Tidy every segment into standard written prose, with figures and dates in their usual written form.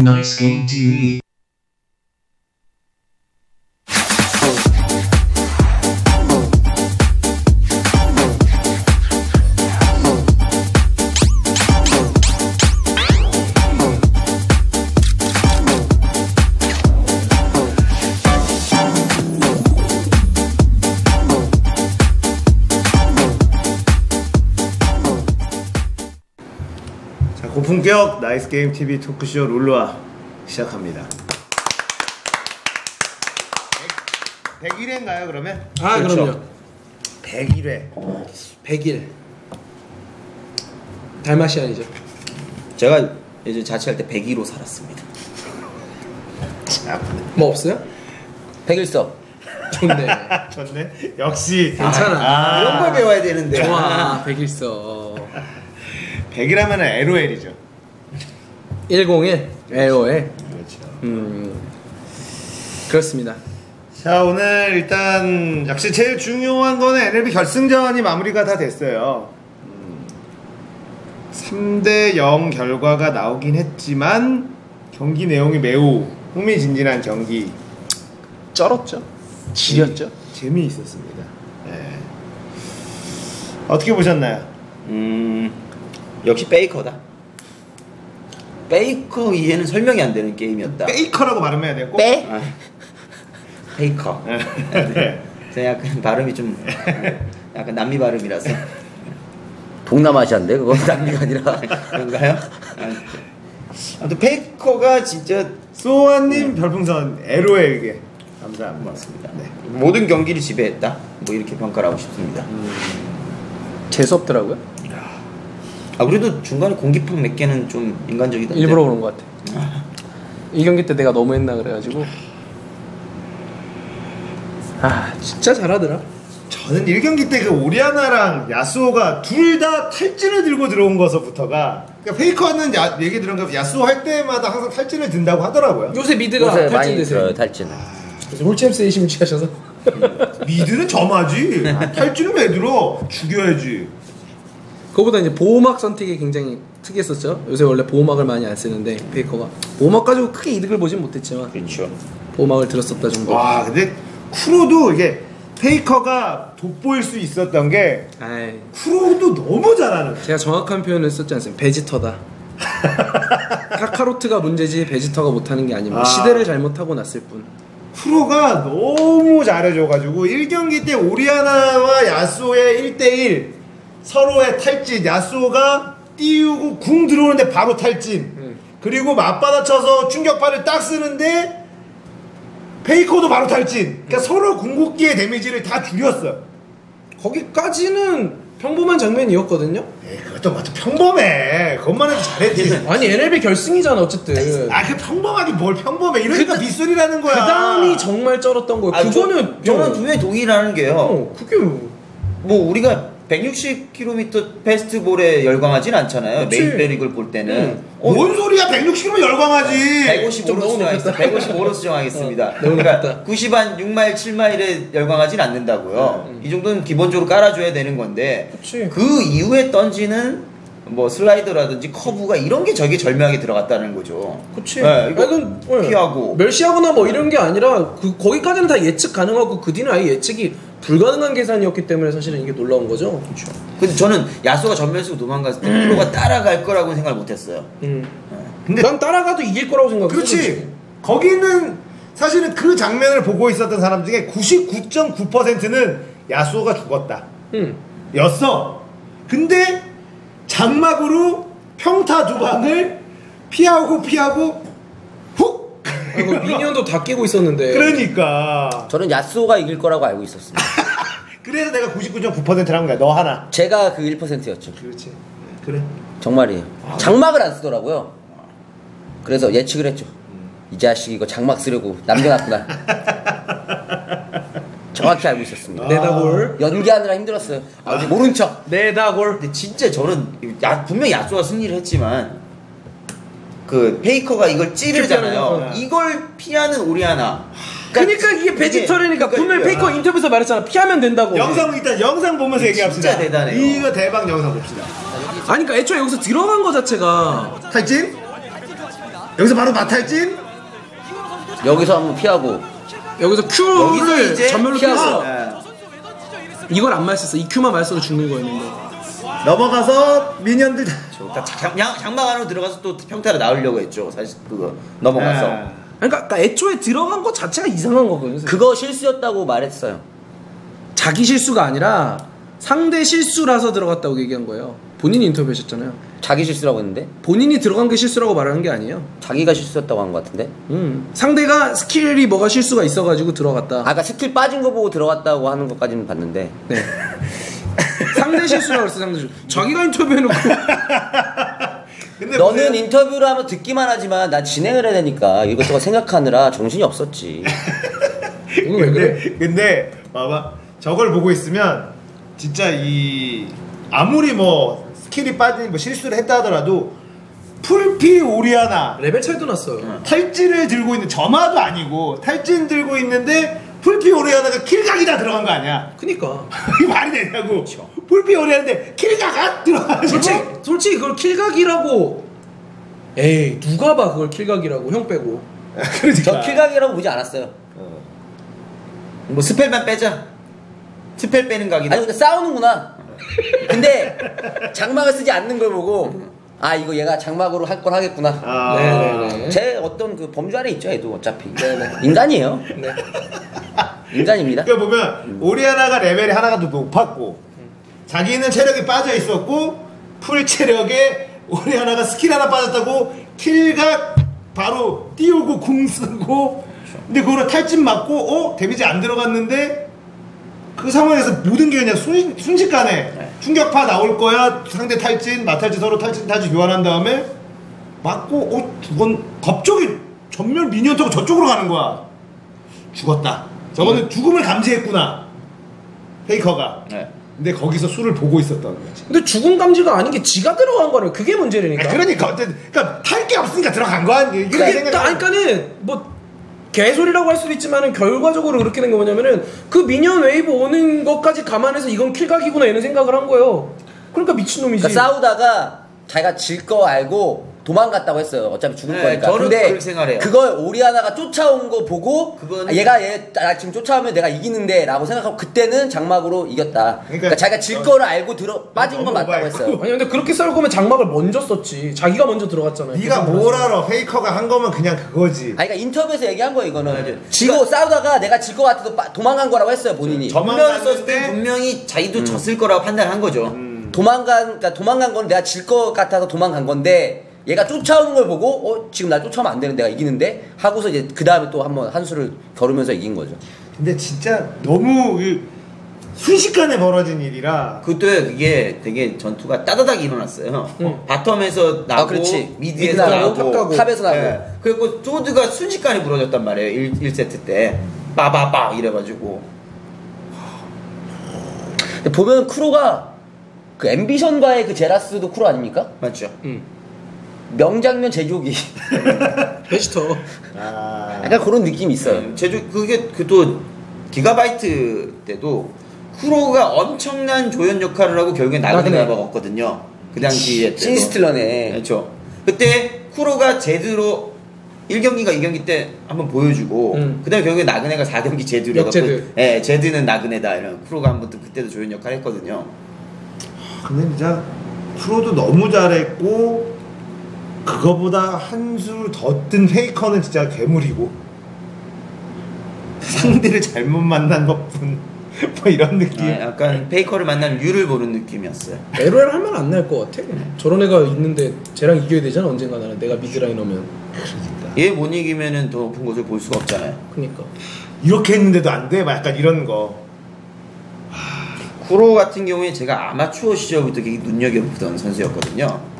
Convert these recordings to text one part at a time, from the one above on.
Nice Game TV. 고품격 나이스 게임 TV 토크쇼 룰루아 시작합니다. 100일회인가요 그러면? 아 그렇죠. 그럼요. 100일회. 100일. 달마시안이죠. 제가 예전 자취할 때 102로 살았습니다. 뭐 없어요? 101섭. 좋네. 좋네. 역시 괜찮아. 이런 걸 배워야 되는데. 좋아. 101서. 100일 하면은 LOL이죠. 101 LOL. 그렇죠. 그렇습니다. 자, 오늘 일단 역시 제일 중요한 거는 NLB 결승전이 마무리가 다 됐어요. 3대0 결과가 나오긴 했지만 경기 내용이 매우 흥미진진한 경기. 쩔었죠. 지렸죠. 재미있었습니다. 네. 어떻게 보셨나요? 역시 베이커다. 베이커 이해는 설명이 안 되는 게임이었다. 베이커라고 발음해야 돼요? 꼭? 베이커. 네. 제가 약간 발음이 좀 약간 남미 발음이라서. 동남아시아인데 그거 남미가 아니라 그런가요? 아무튼 베이커가 진짜 소아님 별풍선 LOL에게 감사합니다. 고맙습니다. 네. 모든 경기를 지배했다. 뭐 이렇게 평가를 하고 싶습니다. 재수없더라고요. 아 그래도 중간에 공기판 몇 개는 좀 인간적이다. 일부러 그런 것 같아. 이 경기 때 내가 너무 했나 그래가지고. 아 진짜 잘하더라. 저는 1경기 때 그 오리아나랑 야스오가 둘 다 탈진을 들고 들어온 거서부터가, 그러니까 페이커는 얘기 들은 거 야스오 할 때마다 항상 탈진을 든다고 하더라고요. 요새 미드가 요새 많이 탈진되세요. 들어요 탈진을. 그래서 홀챔스에 심취하셔서. 미드는 점하지. 탈진은 왜 들어? 죽여야지. 그거보다 이제 보호막 선택이 굉장히 특이했었죠. 요새 원래 보호막을 많이 안 쓰는데 페이커가 보호막 가지고 크게 이득을 보진 못했지만 그렇죠. 보호막을 들었었다 정도. 와, 근데 쿠로도 이게 페이커가 돋보일 수 있었던 게, 아이, 쿠로도 너무 잘하는. 제가 정확한 표현을 썼지 않습니까? 베지터다. 카카로트가 문제지 베지터가 못하는 게 아닙니다. 시대를 잘못하고 났을 뿐. 쿠로가 너무 잘해줘가지고 1경기 때 오리아나와 야스오의 1대1 서로의 탈진, 야스오가 띄우고 궁 들어오는데 바로 탈진, 그리고 맞받아쳐서 충격파를 딱 쓰는데 페이커도 바로 탈진. 그러니까 서로 궁극기의 데미지를 다 줄였어. 거기까지는 평범한 장면이었거든요. 그것도 맞아. 평범해. 그것만 해도 잘했지. 아니 NLB 결승이잖아 어쨌든. 그 평범하게 뭘 평범해. 이러니까 빗소리라는 거야. 그 다음이 정말 쩔었던 거예요. 아, 그거는 저는 분명히 동의라는 게요. 그게 뭐 우리가 160km 페스티벌에 열광하진 않잖아요. 그치. 메이저리그를 볼 때는. 뭔 소리야. 160km 열광하지. 155로 수정하겠습니다. 155로 수정하겠습니다. 너무 그러니까 높다. 90한 6마일 7마일에 열광하진 않는다고요. 이 정도는 기본적으로 깔아줘야 되는 건데, 그치. 그 이후에 던지는 뭐 슬라이더라든지 커브가 이런 게 저게 절묘하게 들어갔다는 거죠. 그치. 네, 이거 이건 피하고 멸시하거나 뭐 이런 게 아니라 거기까지는 다 예측 가능하고 그 뒤는 아예 예측이 불가능한 계산이었기 때문에 사실은 이게 놀라운 거죠. 그렇죠. 근데 저는 야수가 전면 쓰고 도망갔을 때 프로가 따라갈 거라고는 생각을 못했어요. 근데 난 따라가도 이길 거라고 생각했어. 그렇지. 거기는 사실은 그 장면을 보고 있었던 사람 중에 99.9%는 야수오가 죽었다. 였어. 근데 장막으로 평타 두 방을 피하고 훅. 아이고 미니언도 다 끼고 있었는데. 그러니까. 저는 야스오가 이길 거라고 알고 있었습니다. 그래서 내가 99.9%라는 거야. 너 하나. 제가 그 1%였죠. 그렇지. 그래. 정말이에요. 장막을 안 쓰더라고요. 그래서 예측을 했죠. 이 자식 이거 장막 쓰려고 남겨놨구나. 정확히 알고 있었습니다. 네다골. 연기하느라 힘들었어요. 모른 척. 네다골. 근데 진짜 저는 분명히 야수가 승리를 했지만 그 페이커가 이걸 찌르잖아요. 이걸 피하는 오리아나. 그러니까 이게 베지터리니까 분명히 페이커 인터뷰에서 말했잖아. 피하면 된다고. 일단 영상 보면서 얘기합시다. 진짜 대단해요. 이거 대박 영상 봅시다. 아니 그러니까 애초에 여기서 들어간 거 자체가 탈진? 여기서 바로 마탈진. 여기서 한번 피하고 여기서 여기서 Q를 이제 전멸로 피하고. 피했어. 예. 이걸 안 말했어. 이 Q만 말써도 죽는 거였는데. 넘어가서 미니언들 딱 장막 안으로 들어가서 또 평타를 나오려고 했죠. 사실 그거 넘어가서. 예. 그러니까 애초에 들어간 것 자체가 이상한 거거든요. 그거 실수였다고 말했어요. 자기 실수가 아니라 상대 실수라서 들어갔다고 얘기한 거예요. 본인이 인터뷰하셨잖아요. 자기 실수라고 했는데 본인이 들어간 게 실수라고 말하는 게 아니에요. 자기가 실수였다고 한 것 같은데. 상대가 스킬이 뭐가 실수가 있어가지고 들어갔다. 아까 스킬 빠진 거 보고 들어갔다고 하는 것까지는 봤는데. 네. 상대 실수라고 했어. 상대 실수. 자기가 인터뷰해놓고. 근데 너는 보세요. 인터뷰를 하면 듣기만 하지만 난 진행을 해야 되니까 이것저것 생각하느라 정신이 없었지. 오늘 왜 그래? 근데 봐봐 저걸 보고 있으면 진짜 이 아무리 뭐 스킬이 빠진 뭐 실수를 했다 하더라도 풀피 오리아나 레벨 차이도 났어요. 탈진을 들고 있는 점화도 아니고 탈진 들고 있는데 풀피 오리아나가 킬각이 다 들어간 거 아니야? 그니까. 이게 말이 되냐고. 풀피 오리아나인데 킬각이 들어가지고 솔직히 그걸 킬각이라고. 에이 누가 봐 그걸 킬각이라고 형 빼고. 그러니까. 저 킬각이라고 보지 않았어요. 뭐 스펠만 빼자. 스펠 빼는 각이다. 아니 근데 싸우는구나. 근데 장막을 쓰지 않는 걸 보고 아 이거 얘가 장막으로 할 걸 하겠구나. 아. 네네네. 제 어떤 그 범주 안에 있죠 얘도 어차피. 인간이에요. 네. 인간입니다. 그러니까 보면 오리아나가 레벨이 하나가 더 높았고 자기는 체력이 빠져 있었고 풀 체력에 오리아나가 스킬 하나 빠졌다고 킬각 바로 띄우고 궁 쓰고 근데 그거를 탈진 맞고 데미지 안 들어갔는데 그 상황에서 모든 게 그냥 순식간에 충격파 나올 거야 상대 탈진 마탈진 서로 탈진 교환한 다음에 맞고 두번 갑자기 전멸 미니언 타고 저쪽으로 가는 거야. 죽었다. 저거는 죽음을 감지했구나 페이커가. 네. 근데 거기서 수를 보고 있었던 거지. 근데 죽음 감지가 아닌 게 지가 들어간 거라면 그게 문제라니까. 그러니까 어쨌든 그러니까 탈 게 없으니까 들어간 거 아니야? 이렇게 생각해. 그러니까는 뭐 개소리라고 할 수도 있지만은 결과적으로 그렇게 된 거 뭐냐면은 그 미니언 웨이브 오는 것까지 감안해서 이건 킬각이구나 이런 생각을 한 거예요. 그러니까 미친놈이지. 그러니까 싸우다가 자기가 질 거 알고 도망갔다고 했어요. 어차피 죽을 네, 거니까. 저는 근데 그렇게 생각해요. 그걸 오리아나가 쫓아온 거 보고 그거는- 아, 나 지금 쫓아오면 내가 이기는데 라고 생각하고 그때는 장막으로 이겼다. 그러니까 자기가 질 거를 알고 빠진 건 너무 맞다고 오버했고. 했어요. 아니 근데 그렇게 싸울 거면 장막을 먼저 썼지. 자기가 먼저 들어갔잖아요. 네가 뭘 알아? 페이커가 한 거면 그냥 그거지. 아니 그러니까 인터뷰에서 얘기한 거예요 이거는. 네. 지고 싸우다가 내가 질 것 같아서 도망간 거라고 했어요 본인이. 전면을 썼을 때 분명히 자기도 졌을 거라고 판단한 거죠. 그러니까 도망간 건 내가 질 것 같아서 도망간 건데 얘가 쫓아오는 걸 보고 지금 날 쫓아오면 안 되는데 내가 이기는데 하고서 이제 그 다음에 또 한번 한 수를 겨루면서 이긴 거죠. 근데 진짜 너무 순식간에 벌어진 일이라. 그때 그게 되게 전투가 따다닥 일어났어요. 바텀에서 나고 그렇지. 미드에서 미드 나고, 나고 탑 가고. 탑에서 나고. 네. 그리고 조드가 순식간에 무너졌단 말이에요. 1세트 때 빠바바 이래가지고. 근데 보면 쿠로가 그 앰비션과의 그 제라스도 쿠로 아닙니까? 맞죠? 명장면 제조기. 베지터. 아. 약간 그런 느낌이 있어요. 제주 그게 또 기가바이트 때도 쿠로가 엄청난 조연 역할을 하고 결국에 나그네가 먹었거든요. 그 당시에 때도. 신스틸러네. 그렇죠. 그때 쿠로가 제대로 1경기가 2경기 때 한번 보여주고 그다음에 결국에 나그네가 4경기 제대로 역제드. 예, 제드는 나그네다 이런 쿠로가 한번 또 그때도 조연 역할 했거든요. 근데 진짜 프로도 너무 잘했고 그거보다 한 수 더 뜬 페이커는 진짜 괴물이고 상대를 잘못 만난 것뿐 뭐 이런 느낌. 약간 페이커를 만난 류를 보는 느낌이었어요. LOL 하면 안 날 것 같아. 저런 애가 있는데 쟤랑 이겨야 되잖아 언젠가 나는. 내가 미드라이너면. 얘 못 이기면은 더 높은 곳을 볼 수가 없잖아요. 그니까. 이렇게 했는데도 안 돼? 막 약간 이런 거. 쿠로 같은 경우에 제가 아마추어 시절부터 되게 눈여겨보던 선수였거든요.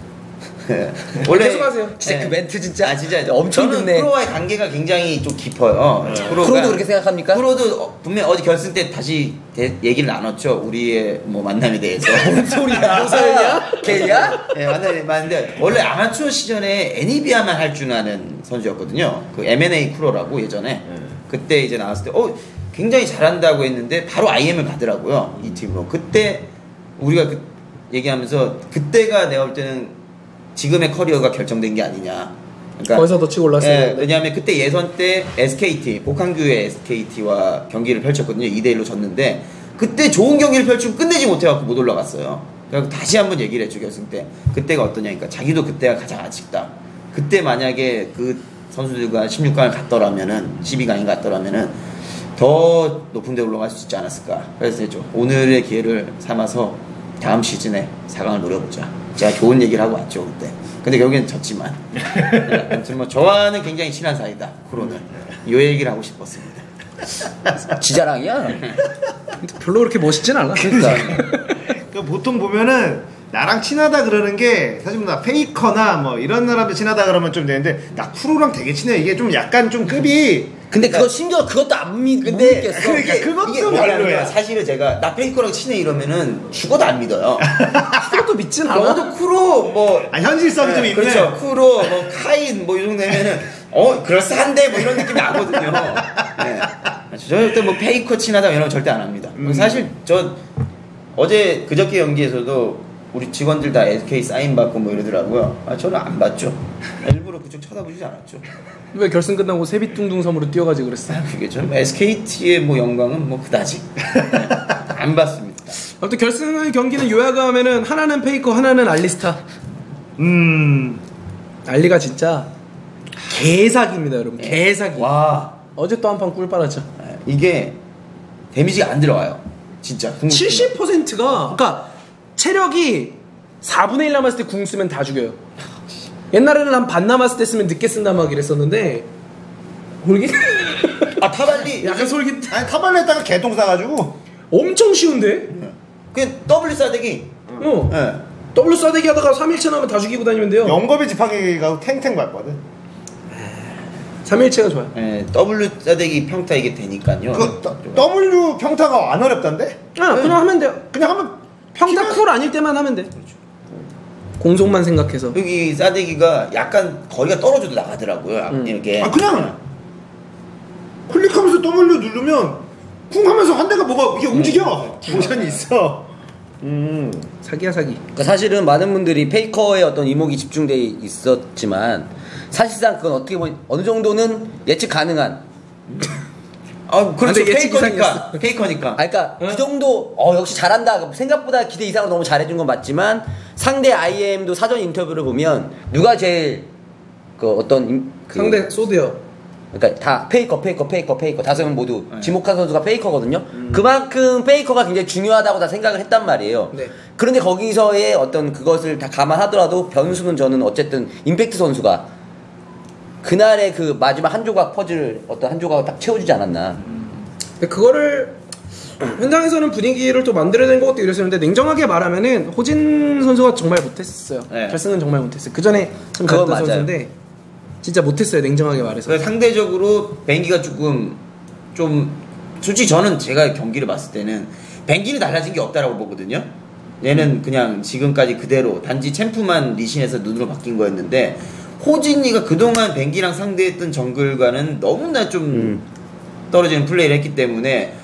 원래 계속하세요. 진짜 그 멘트 진짜 진짜 엄청 저는 듣네. 쿠로와의 관계가 굉장히 좀 깊어요. 쿠로도 그렇게 생각합니까? 쿠로도 분명 어디 결승 때 다시 얘기를 나눴죠. 우리의 뭐 만남에 대해서. 뭔 소리야? 노사연이야? 걔야? 네, 만남이 많은데 원래 아마추어 시절에 애니비아만 할 줄 아는 선수였거든요. 그 M&A 쿠로라고 예전에 그때 이제 나왔을 때 굉장히 잘한다고 했는데 바로 IM을 가더라고요. 이 팀으로. 그때 우리가 얘기하면서 그때가 내가 볼 때는 지금의 커리어가 결정된 게 아니냐. 그러니까 거기서 더 치고 올랐어요. 예, 왜냐하면 그때 예선 때 SKT 복항규의 SKT와 경기를 펼쳤거든요. 2대1로 졌는데 그때 좋은 경기를 펼치고 끝내지 못해갖고 못 올라갔어요. 그래서 다시 한번 얘기를 했죠. 결승 때 그때가 어떠냐니까 자기도 그때가 가장 아쉽다. 그때 만약에 그 선수들과 16강을 갔더라면은 12강이 갔더라면은 더 높은 데 올라갈 수 있지 않았을까. 그래서 했죠. 오늘의 기회를 삼아서 다음 시즌에 4강을 노려보자. 제가 좋은 얘기를 하고 왔죠 그때. 근데 결국엔 졌지만. 네, 아무튼 뭐 저와는 굉장히 친한 사이다. 쿠로는 이 얘기를 하고 싶었습니다. 지자랑이야. 별로 그렇게 멋있진 않아. 그러니까. 그러니까 보통 보면은 나랑 친하다 그러는 게 사실 뭐 나 페이커나 뭐 이런 사람들 친하다 그러면 좀 되는데 나 쿠로랑 되게 친해. 이게 좀 약간 좀 급이 근데 그거 심지어 그것도 못 믿겠어. 그러니까 그것도 별로야. 뭐냐면 사실은 제가 나 페이커랑 친해 이러면은 죽어도 안 믿어요. 그것도 믿진 않아. 너도 쿠로 뭐 현실성이 좀 있네. 그렇죠. 쿠로 뭐 카인 뭐 이 정도 되면은 그럴싸한데 뭐 이런 느낌이 나거든요. 네. 절대 뭐 페이커 친하다 이런 거 절대 안 합니다. 사실 저 어제 그저께 연기에서도 우리 직원들 다 SK 사인 받고 뭐 이러더라고요. 저는 안 받죠. 일부러 그쪽 쳐다보지 않았죠. 왜 결승 끝나고 세빛둥둥 섬으로 뛰어가지 그랬어? 그게 좀 SKT의 뭐 영광은 뭐 그다지 안 받습니다. 아무튼 결승 경기는 요약하면은 하나는 페이커, 하나는 알리스타. 알리가 진짜 개사기입니다, 여러분. 개사기. 와 어제 또 한 판 꿀 빨았죠. 이게 데미지가 안 들어가요. 진짜 70%가 그러니까 체력이 4분의 1 남았을 때 궁 쓰면 다 죽여요. 옛날에는 한 반 남았을 때 쓰면 늦게 쓴다 막 이랬었는데 솔깃? 타발리 약간 솔깃. 아니 카발레 했다가 개똥 싸가지고 엄청 쉬운데? 그냥 더블 싸대기. 네. 더블 싸대기 하다가 3일체 나면 다 죽이고 다니면 돼요. 영겁의 지팡이가 탱탱 밟거든. 3일체가 좋아요. 네, W 싸대기 평타 이게 되니까요. W 평타가 안 어렵단데? 그냥 하면 돼요. 그냥 하면 평타 쿨 아닐 때만 하면 돼. 공속만 생각해서. 여기 싸대기가 약간 거리가 떨어져도 나가더라고요. 이렇게. 그냥 클릭하면서 W 누르면 쿵 하면서 한 대가 뭐가 이게 움직여. 모션이 있어. 사기야 사기. 그러니까 사실은 많은 분들이 페이커의 어떤 이목이 집중돼 있었지만 사실상 그건 어떻게 보면 어느 정도는 예측 가능한. 그렇죠. 근데 예측 페이커니까. 페이커니까. 그러니까 그 정도 역시 잘한다. 생각보다 기대 이상으로 너무 잘해준 건 맞지만 상대 IM도 사전 인터뷰를 보면 누가 제일 상대 소드요. 그러니까 다 페이커 다섯 명 모두 지목한 선수가 페이커거든요. 그만큼 페이커가 굉장히 중요하다고 다 생각을 했단 말이에요. 네. 그런데 거기서의 어떤 그것을 다 감안하더라도 변수는 저는 어쨌든 임팩트 선수가 그날의 그 마지막 한 조각 퍼즐 한 조각을 딱 채워주지 않았나. 근데 그거를 현장에서는 분위기를 또 만들어낸 것도 이랬었는데 냉정하게 말하면은 호진 선수가 정말 못했어요. 네. 결승은 정말 못했어요. 그 전에 좀 그건 잘했던 맞아요. 선수인데 진짜 못했어요. 냉정하게 말해서. 그래서 상대적으로 뱅기가 조금 좀 솔직히 저는 제가 경기를 봤을 때는 뱅기는 달라진 게 없다라고 보거든요. 얘는 그냥 지금까지 그대로 단지 챔프만 리신에서 눈으로 바뀐 거였는데 호진이가 그동안 뱅기랑 상대했던 정글과는 너무나 좀 떨어지는 플레이를 했기 때문에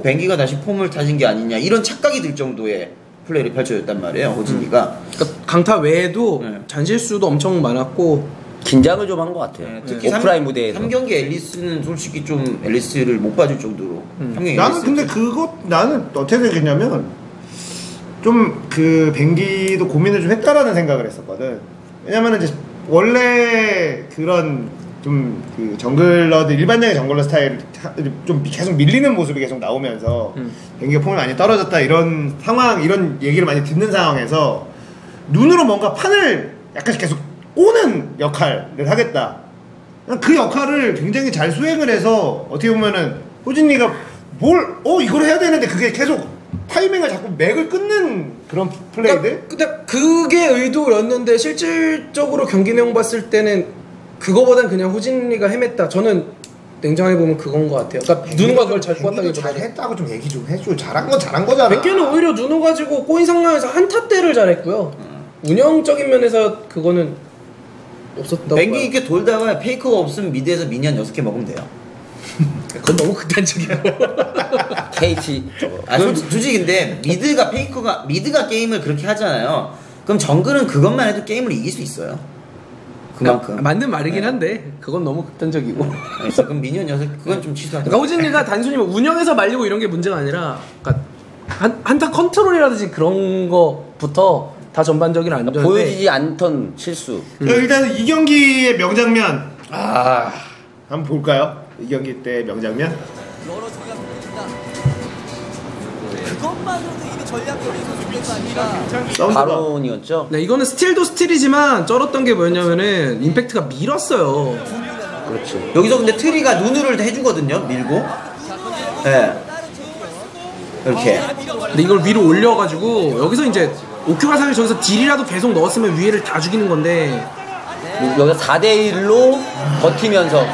뱅기가 다시 폼을 타진 게 아니냐 이런 착각이 들 정도의 플레이를 펼쳐줬단 말이에요. 호진이가 그러니까 강타 외에도 네. 잔실수도 엄청 많았고 긴장을 좀 한 것 같아요. 특히 오프라인 무대에서. 3경기 앨리스는 솔직히 좀 앨리스를 못 봐줄 정도로 3경기 나는 근데 나는 어떻게 생각했냐면 좀 그 뱅기도 고민을 좀 했다라는 생각을 했었거든. 왜냐면은 이제 원래 그런 좀 그 정글러들 일반적인 정글러 스타일 좀 계속 밀리는 모습이 계속 나오면서 뱅기가 폼이 많이 떨어졌다 이런 상황 이런 얘기를 많이 듣는 상황에서 눈으로 뭔가 판을 약간씩 계속 오는 역할을 하겠다. 그 역할을 굉장히 잘 수행을 해서 어떻게 보면은 호진이가 이걸 해야 되는데 그게 계속 타이밍을 자꾸 맥을 끊는 그런 플레이들? 근데 그게 의도였는데 실질적으로 경기 내용 봤을 때는 그거보단 그냥 호진이가 헤맸다. 저는 냉정하게 보면 그건 것 같아요. 그러니까 누누가 그걸 잘 꼬았다기보다 잘했다고 좀 얘기 좀 해줘. 잘한 건 잘한 거잖아. 백개는 오히려 누누 가지고 꼬인 상황에서 한타 때를 잘했고요. 운영적인 면에서 그거는 없었다고. 뱅기 있게 돌다가 페이커가 없으면 미드에서 미니언 6개 먹으면 돼요. 그건 너무 극단적이야. KT 쪽으로. 솔직히 근데 미드가 게임을 그렇게 하잖아요. 그럼 정글은 그것만 해도 게임을 이길 수 있어요. 그만큼. 맞는 말이긴 한데 그건 너무 극단적이고. 그래서 그럼 미니언 6 그건 좀 취소하자. 그러니까 호진이가 단순히 뭐 운영해서 말리고 이런 게 문제가 아니라 그러니까 한타 컨트롤이라든지 그런 거부터 다 전반적인 안 좋은데 보여지지 않던 실수. 일단 이 경기의 명장면 한번 볼까요? 이 경기 때 명장면. 여러 전략 보여준다. 그것만으로도 이게 전략적인 선수가 아니라 바론이었죠. 네, 이거는 스틸도 스틸이지만 쩔었던 게 뭐였냐면은 임팩트가 밀었어요. 그렇지. 여기서 근데 트리가 누누를 해주거든요. 밀고. 네. 이렇게. 근데 이걸 위로 올려가지고 여기서 이제 오큐가상이 저기서 딜이라도 계속 넣었으면 위에를 다 죽이는 건데 여기서 4대1로 버티면서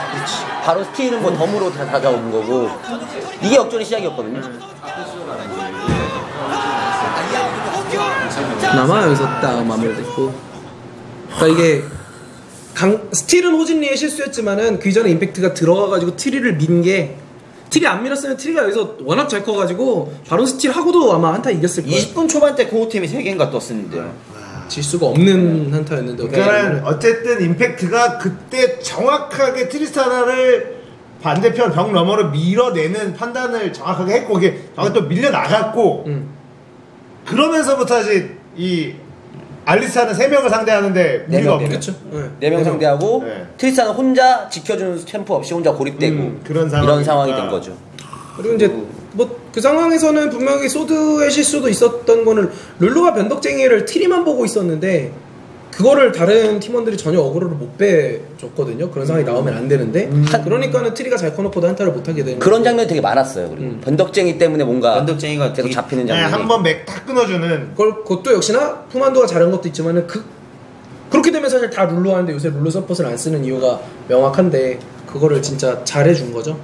바로 스틸은 뭐 덤으로 다 가져온 거고 이게 역전의 시작이었거든요. 그나마 여기서 딱 마무리됐고 그러니까 이게 스틸은 호진리의 실수였지만은 그 이전에 임팩트가 들어가가지고 트리를 민 게 트리 안 밀었으면 트리가 여기서 워낙 잘 커가지고 바론 스틸 하고도 아마 한타 이겼을 거예요. 20분 초반 때 코어팀이 3개인가 떴었는데요. 질 수가 없는 한타였는데 그러니까 어쨌든 임팩트가 그때 정확하게 트리스타나를 반대편 벽 너머로 밀어내는 판단을 정확하게 했고 이게 또 밀려 나갔고 그러면서부터 이제 이 알리스타는 3명을 상대하는데 네 무리가 명, 없네. 그렇죠. 네. 4명 상대하고 네. 트리스타는 혼자 지켜주는 템포 없이 혼자 고립되고 그런 이런 상황이 상황이니까. 된 거죠. 그리고 이제 뭐 그 상황에서는 분명히 소드의 실수도 있었던 거는 룰루가 변덕쟁이를 트리만 보고 있었는데 그거를 다른 팀원들이 전혀 어그로를 못 빼줬거든요. 그런 상황이 나오면 안 되는데 그러니까는 트리가 잘 커놓고도 한타를 못하게 되는 그런 장면이 되게 많았어요. 그리고 변덕쟁이 때문에 뭔가 변덕쟁이가 계속 되게- 잡히는 네, 장면이 한번 맥 딱 끊어주는. 그것도 역시나 푸만도가 잘한 것도 있지만은 그렇게 되면 사실 다 룰루 하는데 요새 룰루 서폿을 안 쓰는 이유가 명확한데 그거를 진짜 잘해준 거죠.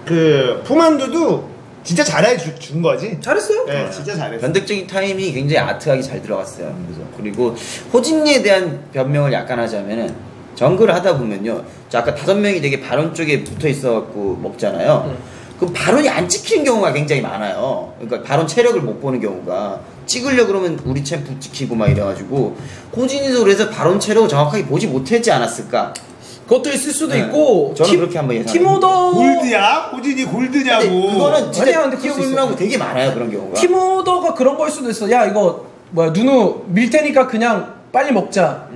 그 푸만두도 진짜 준 거지. 잘했어요. 네, 진짜 잘했어. 변덕적인 타이밍이 굉장히 아트하게 잘 들어갔어요. 그리고 호진이에 대한 변명을 약간 하자면은 정글을 하다 보면요. 저 아까 5명이 되게 바론 쪽에 붙어 있어갖고 먹잖아요. 그럼 바론이 안 찍히는 경우가 굉장히 많아요. 그러니까 바론 체력을 못 보는 경우가 찍으려 그러면 우리 챔프 찍히고 막 이래가지고 호진이도 그래서 바론 체력을 정확하게 보지 못했지 않았을까? 그것도 있을 수도 네. 있고 저는 그렇게 한번 예상합니다. 팀오더 골드야? 호진이 골드냐고. 근데 그거는 진짜 아니야, 근데 그럴 수 뛰어보려고 되게 많아요 그런 경우가. 팀오더가 그런 거일 수도 있어. 야 이거 뭐야 누누 밀 테니까 그냥 빨리 먹자.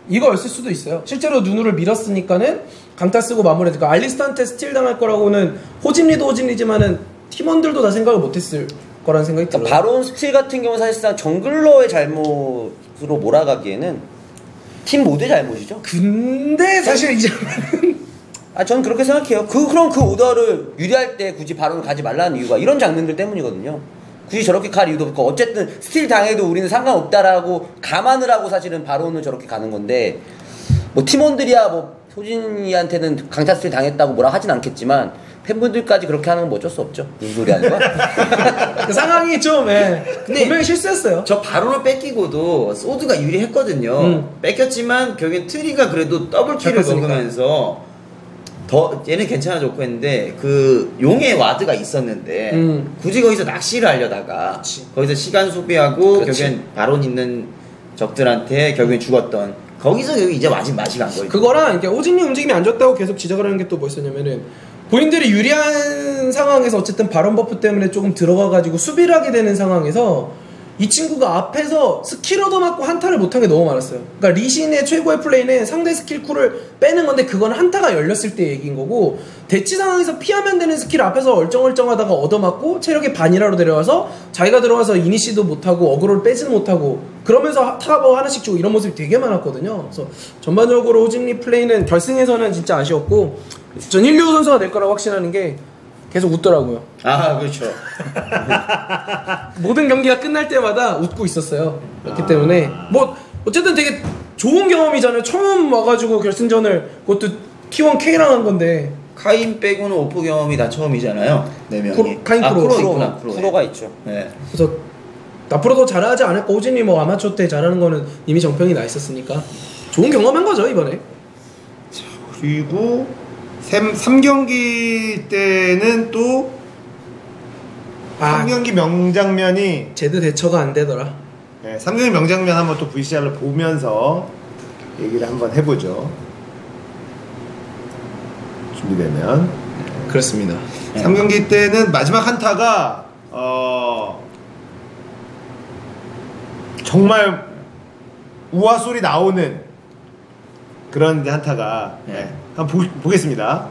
이거였을 수도 있어요. 실제로 누누를 밀었으니까는 강타 쓰고 마무리했으니까 알리스타한테 스틸 당할 거라고는 호진리도 호진리지만은 팀원들도 다 생각을 못했을 거라는 생각이 들어요. 바론 스틸 같은 경우는 사실상 정글러의 잘못으로 몰아가기에는 팀 모두의 잘못이죠. 근데 사실 이제 저는 그렇게 생각해요. 그럼 그 오더를 유리할 때 굳이 바론을 가지 말라는 이유가 이런 장면들 때문이거든요. 굳이 저렇게 갈 이유도 없고 어쨌든 스틸 당해도 우리는 상관없다라고 감안을 하고 사실은 바론을 저렇게 가는 건데 뭐 팀원들이야 뭐 소진이한테는 강타 스틸 당했다고 뭐라 하진 않겠지만 팬분들까지 그렇게 하는 건 뭐 어쩔 수 없죠. 무슨 소리 하는 거야? 그 상황이 좀 근데 분명히 실수했어요. 저 바론을 뺏기고도 소드가 유리했거든요. 뺏겼지만 결국엔 트리가 그래도 더블킬을 잘 컸으니까. 먹으면서 더 얘는 괜찮아졌고 했는데 그 용의 와드가 있었는데 굳이 거기서 낚시를 하려다가 거기서 시간 소비하고 그치. 결국엔 바론 있는 적들한테 결국엔 죽었던 거기서 여기 이제 맛이 간 거예요. 그거랑 이렇게 오진리 움직임이 안 좋다고 계속 지적을 하는 게 또 뭐 있었냐면은 본인들이 유리한 상황에서 어쨌든 바론 버프 때문에 조금 들어가가지고 수비를 하게 되는 상황에서 이 친구가 앞에서 스킬 얻어맞고 한타를 못한 게 너무 많았어요. 그러니까 리신의 최고의 플레이는 상대 스킬 쿨을 빼는 건데 그건 한타가 열렸을 때 얘기인 거고 대치 상황에서 피하면 되는 스킬 앞에서 얼쩡얼쩡하다가 얻어맞고 체력이 반이라로 내려와서 자기가 들어가서 이니시도 못하고 어그로를 빼지는 못하고 그러면서 타버 하나씩 주고 이런 모습이 되게 많았거든요. 그래서 전반적으로 호진리 플레이는 결승에서는 진짜 아쉬웠고 전 1류 선수가 될 거라고 확신하는 게 계속 웃더라고요. 아 그렇죠. 모든 경기가 끝날 때마다 웃고 있었어요. 그렇기 때문에 뭐 어쨌든 되게 좋은 경험이잖아요. 처음 와가지고 결승전을 그것도 T1K랑 한 건데 카인 빼고는 오프 경험이 다 처음이잖아요. 4명이. 카인 프로. 프로 있구나. 프로가 있죠. 네. 그래서 앞으로 더 잘하지 않을까. 호진이 뭐 아마추어 때 잘하는 거는 이미 정평이 나 있었으니까 좋은 경험한 거죠 이번에. 그리고 3경기 때는 또 3경기 명장면이 제드 대처가 안 되더라. 네, 3경기 명장면 한번 또 VCR을 보면서 얘기를 한번 해보죠. 준비되면. 그렇습니다. 3경기 때는 마지막 한타가 정말 우아 소리 나오는 그런 한타가 한번 보겠습니다.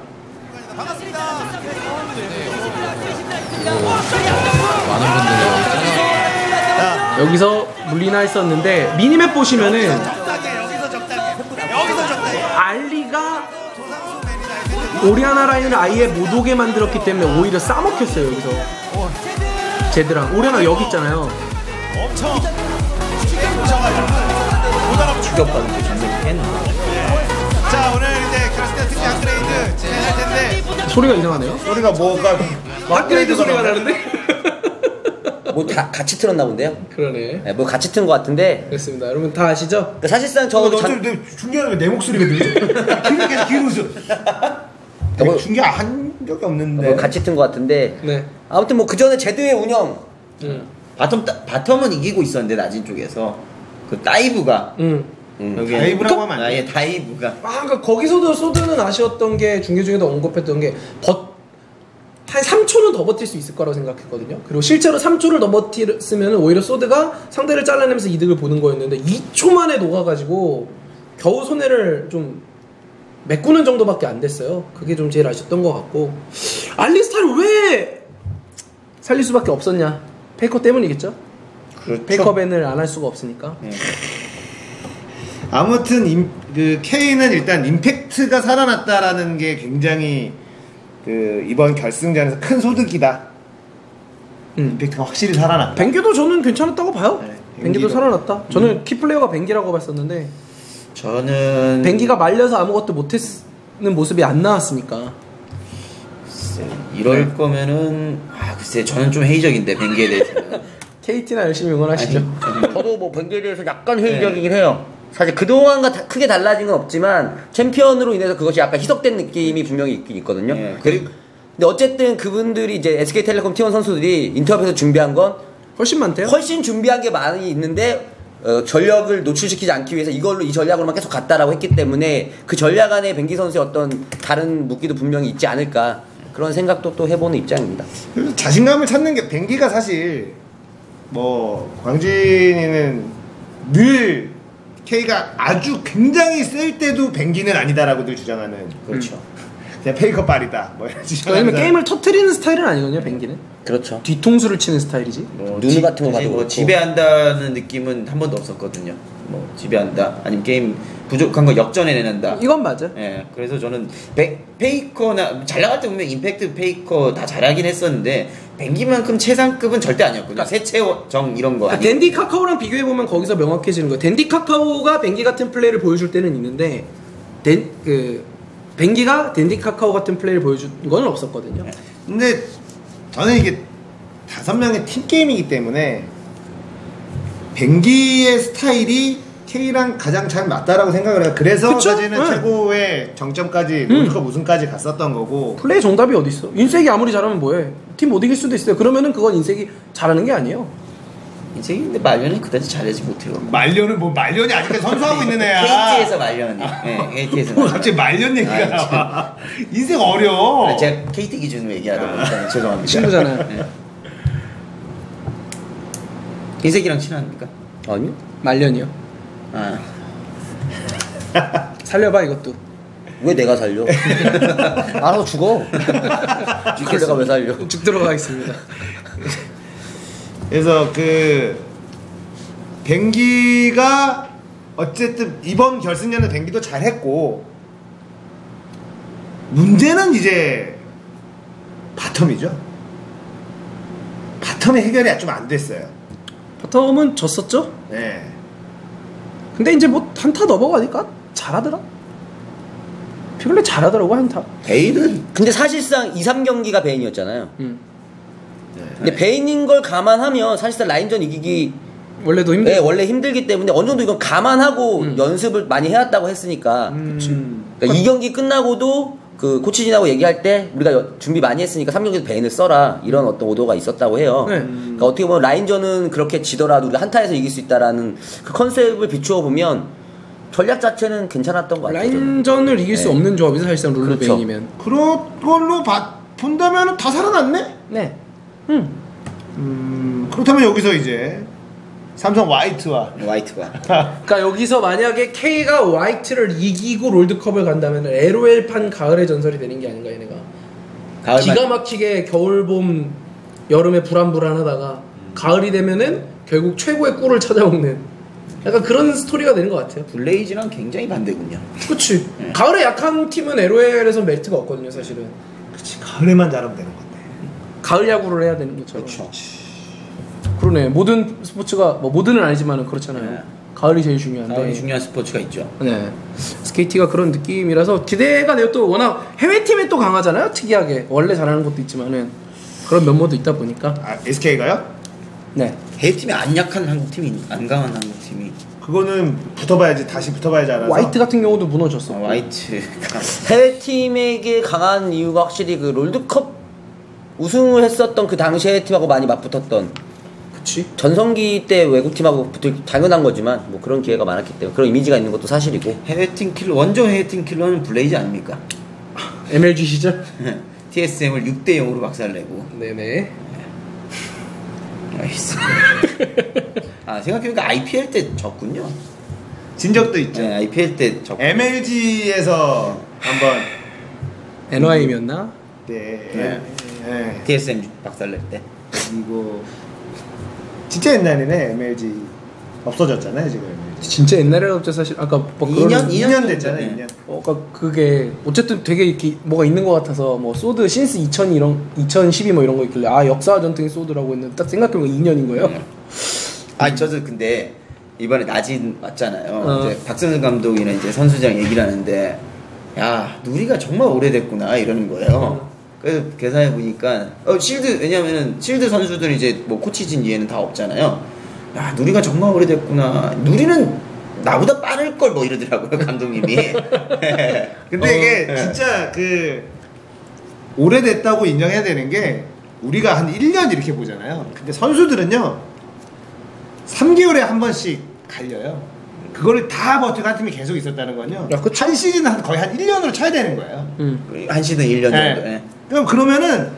많은 분들이 여기서 물리나 했었는데 미니맵 보시면은 알리가 오리아나 라인을 아예 못 오게 만들었기 때문에 오히려 싸먹혔어요. 여기서 제드랑 오리아나 여기 있잖아요. 추격받는 게 장면이 했는데. 자, 오늘 이제 결승전 특집 업그레이드 진행할 텐데 소리가 이상하네요. 소리가 뭐가 업그레이드 소리가 나는데? 뭐 다 같이 틀었나 본데요? 그러네. 네, 뭐 같이 튼 것 같은데. 그렇습니다. 여러분 다 아시죠? 그러니까 사실상 저 중요한 내 목소리가 들리죠? 계속 기울어져. 뭐- 중요한 적이 없는데. 뭐 같이 튼 것 같은데. 네. 아무튼 뭐 그 전에 제드의 운영. 바텀은 이기고 있었는데 낮은 쪽에서 그 다이브가 여기 다이브라고 하면 안 돼. 아예 다이브가 그러니까 거기서도 소드는 아쉬웠던 게 중계 중에도 언급했던 게 한 3초는 더 버틸 수 있을 거라고 생각했거든요. 그리고 실제로 3초를 더 버티면 오히려 소드가 상대를 잘라내면서 이득을 보는 거였는데 2초 만에 녹아가지고 겨우 손해를 좀 메꾸는 정도밖에 안 됐어요. 그게 좀 제일 아쉬웠던 것 같고 알리스타를 왜 살릴 수밖에 없었냐? 페이커 때문이겠죠? 그렇죠. 페이커 밴을 안 할 수가 없으니까. 아무튼 그 K는 일단 임팩트가 살아났다라는 게 굉장히 그 이번 결승전에서 큰 소득이다. 임팩트가 확실히 살아났다. 뱅기도 저는 괜찮았다고 봐요. 네, 뱅기도 뱅기도. 살아났다. 저는 키플레이어가 뱅기라고 봤었는데 저는 뱅기가 말려서 아무것도 못했는 모습이 안 나왔으니까. 이럴 거면은 글쎄 저는 좀 회의적인데 뱅기에 대해서는 KT나 열심히 응원하시죠. 저도 뭐 뱅게에 대해서 약간 회의적이긴 해요. 사실 그동안과 크게 달라진 건 없지만 챔피언으로 인해서 그것이 약간 희석된 느낌이 분명히 있긴 있거든요. 그리고 근데 어쨌든 그분들이 이제 SK텔레콤 T1 선수들이 인터뷰에서 준비한 건 훨씬 많대요. 훨씬 준비한 게 많이 있는데 전력을 노출시키지 않기 위해서 이 전략으로만 계속 갔다라고 했기 때문에 그 전략 안에 뱅기 선수의 어떤 다른 무기도 분명히 있지 않을까 그런 생각도 또 해보는 입장입니다. 그래서 자신감을 찾는 게 뱅기가 사실 뭐 광진이는 늘 K가 아주 굉장히 셀 때도 뱅기는 아니다라고들 주장하는. 그렇죠. 그냥 페이커 빨이다. 뭐 이런 주장하는 왜냐면 게임을 터트리는 스타일은 아니거든요. 뱅기는 그렇서 뒤통수를 치는 스타일이지. 누누 같은 거 봐도 뭐 그렇고. 지배한다는 느낌은 한 번도 없었거든요. 뭐 지배한다 아니면 게임 부족한 거 역전해낸다. 이건 맞아. 예, 그래서 저는 페이커나 잘 나갈 때 보면 임팩트 페이커 다 잘하긴 했었는데 뱅기만큼 최상급은 절대 아니었거든요. 세체정 이런 거. 그러니까 댄디 카카오랑 비교해 보면 거기서 명확해지는 거예요. 댄디 카카오가 뱅기 같은 플레이를 보여줄 때는 있는데 뱅기가 댄디 카카오 같은 플레이를 보여준 건 없었거든요. 근데 저는 이게 5명의 팀 게임이기 때문에 뱅기의 스타일이 K랑 가장 잘 맞다라고 생각을 해요. 그래서까지는 그쵸? 최고의 정점까지 롤드컵 우승까지 갔었던 거고. 플레이 정답이 어디 있어? 인색이 아무리 잘하면 뭐해? 팀 못 이길 수도 있어요. 그러면은 그건 인색이 잘하는 게 아니에요. 인생인데 말년이 그다지 잘하지 못해요. 말년은 뭐 말년이 아직까지 선수하고 있는 애야. KT에서 말년이. 네, KT에서 뭐 말년. 갑자기 말년 얘기가 아, 나와. 인생 어려. 제가 KT 기준으로 얘기하다 보니까 죄송합니다. 친구잖아요. 네. 인색이랑 친합니까? 아니요. 말년이요. 아. 살려봐 이것도. 왜 내가 살려? 알아서 죽어. 이걸 내가 왜 살려? 쭉 들어가겠습니다. 그래서 그 뱅기가 어쨌든 이번 결승전은 뱅기도 잘했고 문제는 이제 바텀이죠. 바텀의 해결이 좀 안 됐어요. 바텀은 졌었죠? 네. 근데 이제 뭐 한타 넘어가니까 잘하더라. 피글렛 잘하더라고 한타. 베일은 근데 사실상 2, 3경기가 베인이었잖아요. 음. 근데 베인인 걸 감안하면 사실상 라인전 이기기 원래도 힘들. 네, 원래 힘들기 때문에 어느 정도 이건 감안하고 연습을 많이 해왔다고 했으니까. 그러니까 2경기 끝나고도 그 코치진하고 얘기할 때 우리가 준비 많이 했으니까 3경기에서 베인을 써라 이런 어떤 오도가 있었다고 해요. 네. 그러니까 어떻게 보면 라인전은 그렇게 지더라도 우리가 한타에서 이길 수 있다라는 그 컨셉을 비추어 보면 전략 자체는 괜찮았던 것 같아요. 저는. 라인전을 이길 수 네. 없는 조합이죠 사실상 룰루베인이면. 그런 걸로 본다면 다 살아났네? 네. 그렇다면 여기서 이제 삼성 화이트와 그러니까 여기서 만약에 K가 화이트를 이기고 롤드컵을 간다면 LOL판 가을의 전설이 되는 게 아닌가 얘네가. 기가 막히게 겨울 봄 여름에 불안불안하다가 가을이 되면은 결국 최고의 꿀을 찾아먹는 약간 그런 스토리가 되는 것 같아요. 블레이즈랑 굉장히 반대군요. 그치. 가을에 약한 팀은 LOL에서 메리트가 없거든요 사실은. 그치 가을에만 잘하면 되는 건데. 가을 야구를 해야 되는 것처럼. 그렇죠. 그러네. 모든 스포츠가 뭐 모든은 아니지만은 그렇잖아요. 네. 가을이 제일 중요한데. 가을이 중요한 스포츠가 있죠. 네. SKT가 그런 느낌이라서 기대가 돼요. 또 워낙 해외팀이 또 강하잖아요. 특이하게. 원래 잘하는 것도 있지만은 그런 면모도 있다 보니까. 아 SK가요? 네. 해외팀이 안 약한 한국팀이 안 강한 한국팀이 그거는 다시 붙어봐야지 알아서. 화이트 같은 경우도 무너졌어. 화이트가 해외 팀에게 강한 이유가 확실히 그 롤드컵 우승을 했었던 그 당시 해외 팀하고 많이 맞붙었던. 그치. 전성기 때 외국 팀하고 붙을 당연한 거지만 뭐 그런 기회가 많았기 때문에 그런 이미지가 있는 것도 사실이고. 해외팀 킬러 원정 해외팀 킬러는 블레이즈 아닙니까? MLG 시절? TSM을 6대 0으로 박살내고. 네네. 나이스. 아 생각해보니까 IPL 때 졌군요. 진 적도 있죠. 네, IPL 때 졌고. MLG에서 한번 NYM이었나? 네. 네. TSM 박살낼 때. 그리고 진짜 옛날이네 MLG 없어졌잖아요 지금. MLG. 진짜 옛날에 없죠 사실. 아까 뭐 2년 됐잖아요. 2년. 그러니까 그게 어쨌든 되게 이렇게 뭐가 있는 것 같아서 뭐 소드 신스 2000 2012 뭐 이런 거 있길래 아 역사 전통의 소드라고 했는데 딱 생각해보면 2년인 거예요. 아니 저도 근데 이번에 나진 왔잖아요. 이제 박선우 감독이나 이제 선수장 얘기를 하는데 야 누리가 정말 오래됐구나 이러는 거예요. 그래서 계산해 보니까 실드 왜냐면은 실드 선수들은 이제 뭐 코치진 이해는 다 없잖아요. 야 누리가 정말 오래됐구나. 누리는 나보다 빠를 걸 뭐 이러더라고요 감독님이. 근데 이게 진짜 그 오래됐다고 인정해야 되는 게 우리가 한 1년 이렇게 보잖아요. 근데 선수들은요 3개월에 한 번씩 갈려요. 그거를 다 버티고 한 팀이 계속 있었다는 건요. 야, 그쵸? 한 시즌 거의 한 1년으로 쳐야 되는 거예요. 한 시즌 1년 정도. 네. 그러면은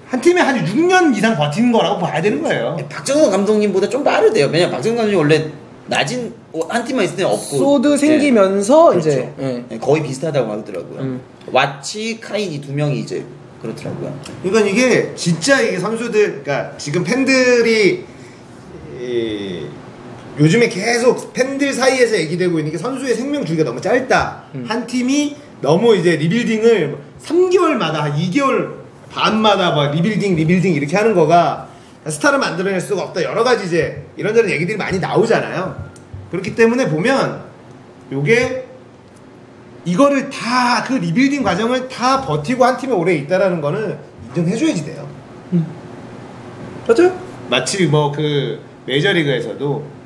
한 팀에 한 6년 이상 버티는 거라고 봐야 되는 거예요. 박정호 감독님보다 좀 빠르대요. 왜냐면 박정호 감독님 원래 낮은 한 팀만 있을 때는 없고 소드 생기면서 네. 이제 그렇죠. 네, 거의 비슷하다고 하더라고요. 왓치, 카인이 두 명이 이제 그렇더라고요. 그러니까 이게 진짜 이게 선수들, 그러니까 지금 팬들이 요즘에 계속 팬들 사이에서 얘기되고 있는 게 선수의 생명 주기가 너무 짧다. 한 팀이 너무 이제 리빌딩을 3개월마다 한 2개월 반마다 막 리빌딩 이렇게 하는 거가 스타를 만들어낼 수가 없다. 여러 가지 이제 이런저런 얘기들이 많이 나오잖아요. 그렇기 때문에 보면 요게 이거를 다 그 리빌딩 과정을 다 버티고 한 팀에 오래 있다라는 거는 인정해줘야지 돼요. 맞아요. 마치 뭐 그 메이저리그에서도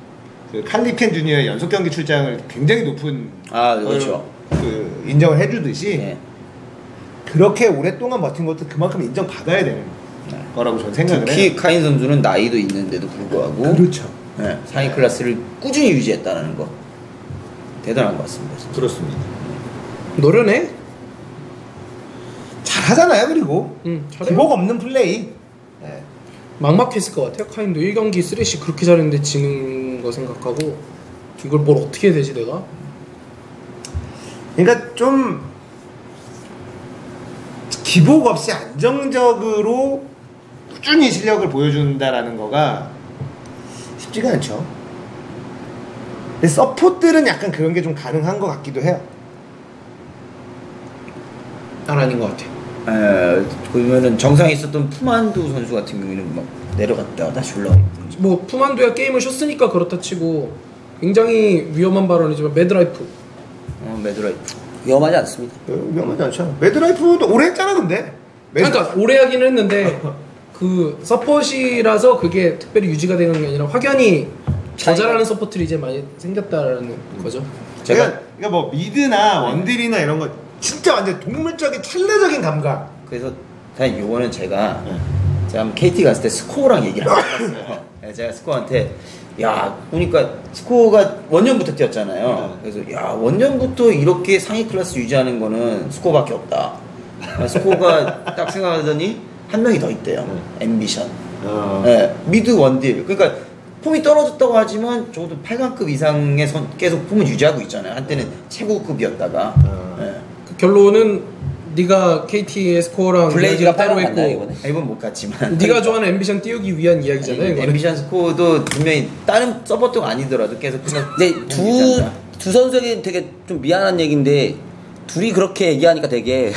그 칼리켄 주니어의 연속 경기 출장을 굉장히 높은 그렇죠. 그 인정을 해주듯이 네. 그렇게 오랫동안 버틴 것도 그만큼 인정받아야 되는 거라고 저는 생각을 특히 해요. 카인 선수는 나이도 있는데도 불구하고 그렇죠. 네, 상위 클래스를 꾸준히 유지했다는 거 대단한 것 같습니다. 진짜. 그렇습니다. 노련해. 잘하잖아요. 그리고 잘해요. 기복 없는 플레이. 네. 막막했을 것 같아요. 카인도 1경기 쓰레쉬 그렇게 잘했는데 지는 거 생각하고 이걸 뭘 어떻게 해야 되지 내가? 그러니까 좀 기복 없이 안정적으로 꾸준히 실력을 보여준다라는 거가 쉽지가 않죠. 근데 서포트들은 약간 그런 게 좀 가능한 것 같기도 해요. 난 아닌 것 같아. 보면은 정상에 있었던 푸만두 선수 같은 경우에는 막 내려갔다가 다시 올라왔든지. 뭐 푸만두야 게임을 쉬었으니까 그렇다 치고 굉장히 위험한 발언이지만 매드라이프. 매드라이프. 위험하지 않습니다. 위험하지 않죠. 매드라이프도 오래 했잖아 근데. 그러니까 오래 하기는 했는데 그 서폿이라서 그게 특별히 유지가 되는 게 아니라 확연히 저잘하는 서포트들이 이제 많이 생겼다라는 거죠. 그러니까 뭐 미드나 원딜이나 이런 거 진짜 완전 동물적인 찰나적인 감각. 그래서 사실 요거는 제가 한번 KT 갔을 때 스코어랑 얘기를 하고 왔어요. 제가 스코어한테 야 보니까 스코어가 원년부터 뛰었잖아요. 그래서 야 원년부터 이렇게 상위 클래스 유지하는 거는 스코어밖에 없다. 스코어가 딱 생각하더니 한 명이 더 있대요. 앰비션. 네, 미드 원딜. 그러니까 폼이 떨어졌다고 하지만 적어도 8강급 이상의 계속 폼을 유지하고 있잖아요. 한때는 최고급이었다가. 네. 그 결론은 네가 KT의 스코어랑 블레이즈가 따로 8강 있고 갔나요 이번에? 이번 못 갔지만. 네가 좋아하는 앰비션 띄우기 위한 이야기잖아요. 이거는. 앰비션 스코어도 분명히 다른 서포트가 아니더라도 계속 근데 두 선수에게 되게 좀 미안한 얘기인데 둘이 그렇게 얘기하니까 되게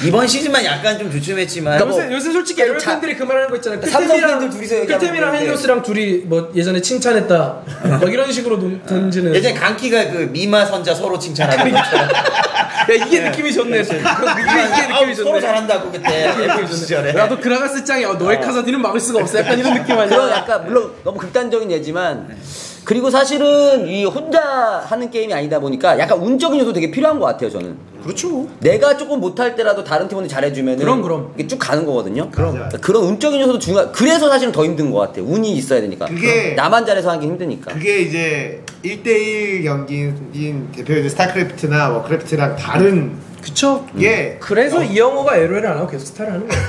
이번 시즌만 약간 좀 주춤했지만 그러니까 요새 솔직히 LOL 팬들이 그 말하는 거 있잖아요. 삼성 팬들 둘이서 얘기하는 클템이랑 건데. 헬리오스랑 둘이 뭐 예전에 칭찬했다. 막 이런 식으로 던지는. 예전에 강키가 그 미마 선자 서로 칭찬하는 것처럼 야 이게 느낌이 좋네. 이게 느낌이 좋네. 서로 잘한다고 그때 예쁜 시절에 나도 그라가스 짱이 너의 카사디는 막을 수가 없어. 약간 이런 느낌 아니야? 그런 약간 물론 너무 극단적인 예지만 그리고 사실은 이 혼자 하는 게임이 아니다 보니까 약간 운적인 요소 되게 필요한 것 같아요 저는. 그렇죠. 내가 조금 못할 때라도 다른 팀원이 잘해주면 그럼. 이게 쭉 가는 거거든요. 그럼. 그런 운적인 요소도 중요한. 그래서 사실은 더 힘든 것 같아요. 운이 있어야 되니까. 그게- 나만 잘해서 하기 힘드니까. 그게 이제 1대1 경기인 대표적인 스타크래프트나 워크래프트랑 다른 그쵸. 게 그래서 이영호가 LOL을 안 하고 계속 스타를 하는 거야.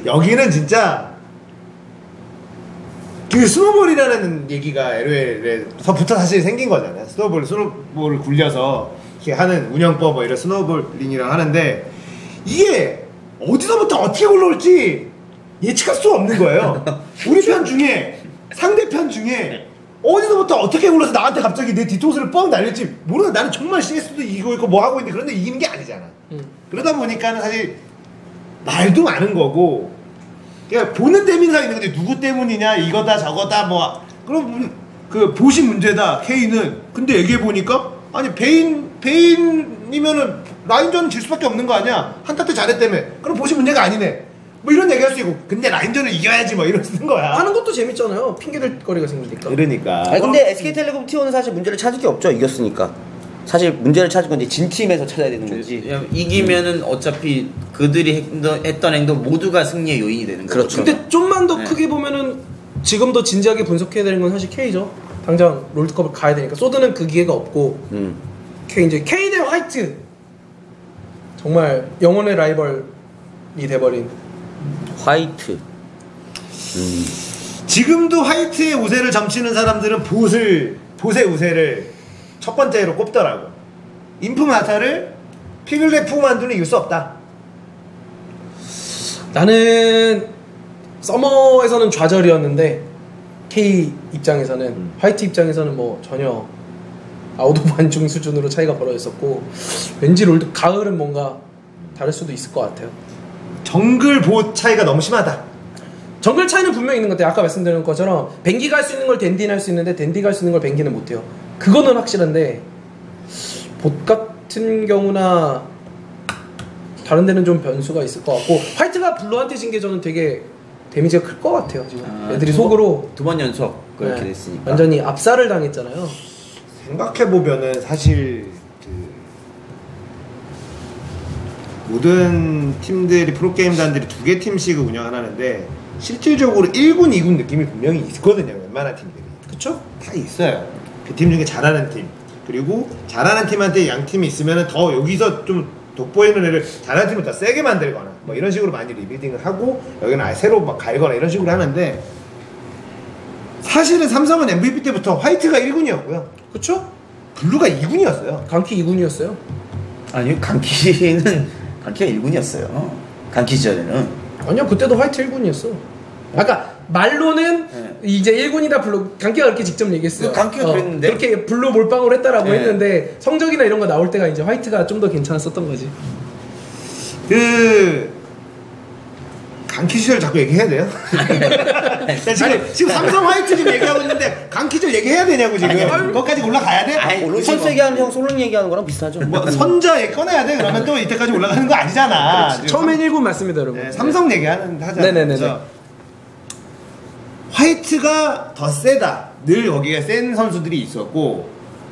여기는 진짜 그 스노볼이라는 얘기가 LOL에서부터 사실 생긴 거잖아요. 스노볼을 굴려서 이렇게 하는 운영법 뭐 이런 스노볼링이라고 하는데 이게 어디서부터 어떻게 올라올지 예측할 수 없는 거예요. 우리 편 중에 상대편 중에 어디서부터 어떻게 올라서 나한테 갑자기 내 뒤통수를 뻥 날릴지 모르는. 나는 정말 CS도 이기고 있고 뭐 하고 있는데 그런데 이기는 게 아니잖아. 그러다 보니까는 사실 말도 많은 거고 그러니까 보는 데미가 있는 건데 누구 때문이냐 이거다 저거다 뭐 그럼 그 보신 문제다 K는. 근데 얘기해 보니까 아니 베인이면은 라인전은 질 수밖에 없는 거 아니야. 한타 때 잘했다며. 그럼 보신 문제가 아니네. 뭐 이런 얘기할 수 있고 근데 라인전을 이겨야지 뭐 이런 쓰는 거야. 하는 것도 재밌잖아요. 핑계댈 거리가 생기니까. 그러니까. 아니 근데 SK텔레콤 T1은 사실 문제를 찾을 게 없죠. 이겼으니까. 사실 문제를 찾을 건데 진 팀에서 찾아야 되는 거지. 이기면은 어차피 그들이 했던 행동 모두가 승리의 요인이 되는 거죠. 그렇죠. 근데 좀만 더 네. 크게 보면은 지금 더 진지하게 분석해야 되는 건 사실 K죠. 당장 롤드컵을 가야 되니까 소드는 그 기회가 없고 K 이제 K 대 화이트 정말 영혼의 라이벌이 돼버린. 화이트. 지금도 화이트의 우세를 점치는 사람들은 보스의 우세를 첫 번째로 꼽더라고. 인프마타를 피글레프만두는 이길 수 없다. 나는 서머에서는 좌절이었는데 K 입장에서는 화이트 입장에서는 뭐 전혀 아웃 오브 안중 수준으로 차이가 벌어졌었고 왠지 롤드 가을은 뭔가 다를 수도 있을 것 같아요. 정글 봇 차이가 너무 심하다. 정글 차이는 분명히 있는 것 같아요. 아까 말씀드린 것처럼 벤기가 할 수 있는 걸 댄디는 할 수 있는데 댄디가 할 수 있는 걸 벤기는 못해요. 그거는 확실한데 봇 같은 경우나 다른 데는 좀 변수가 있을 것 같고 화이트가 블루한테 진 게 저는 되게 데미지가 클 것 같아요. 지금 애들이 속으로 두 번 연속 그렇게 네, 됐으니까 완전히 압살을 당했잖아요. 생각해보면은 사실 그 모든 팀들이 프로게임단들이 두 개 팀씩을 운영하는데 실질적으로 1군, 2군 느낌이 분명히 있거든요. 웬만한 팀들이. 그쵸? 다 있어요. 그 팀 중에 잘하는 팀. 그리고 잘하는 팀한테 양 팀이 있으면 더 여기서 좀 돋보이는 애를 잘하는 팀을 더 세게 만들거나 뭐 이런 식으로 많이 리빌딩을 하고 여기는 아예 새로 막 갈거나 이런 식으로 하는데 사실은 삼성은 MVP 때부터 화이트가 1군이었고요. 그쵸? 블루가 2군이었어요. 강키 2군이었어요. 아니요 강키가 1군이었어요. 강키 시절에는 아니요 그때도 화이트 1군이었어. 아까 말로는 네. 이제 1군이다 블루 강키가 그렇게 직접 얘기했어요. 강키가 그랬는데? 그렇게 블루 몰빵으로 했다라고 네. 했는데 성적이나 이런 거 나올 때가 이제 화이트가 좀 더 괜찮았었던 거지. 그 강키 시절 자꾸 얘기해야 돼요? 나 지금 삼성 화이트 지금 얘기하고 있는데 강키 시절 얘기해야 되냐고 지금. 거기까지 올라가야 돼? 아니, 선수 얘기하는 형 솔랭 얘기하는 거랑 비슷하죠. 뭐 선자 얘기 꺼내야 돼? 그러면 또 이때까지 올라가는 거 아니잖아. 지금 처음엔 1군 맞습니다, 여러분. 네, 삼성 얘기하는 하잖아. 네네네네. 그래서 화이트가 더 세다. 늘 거기에 센 선수들이 있었고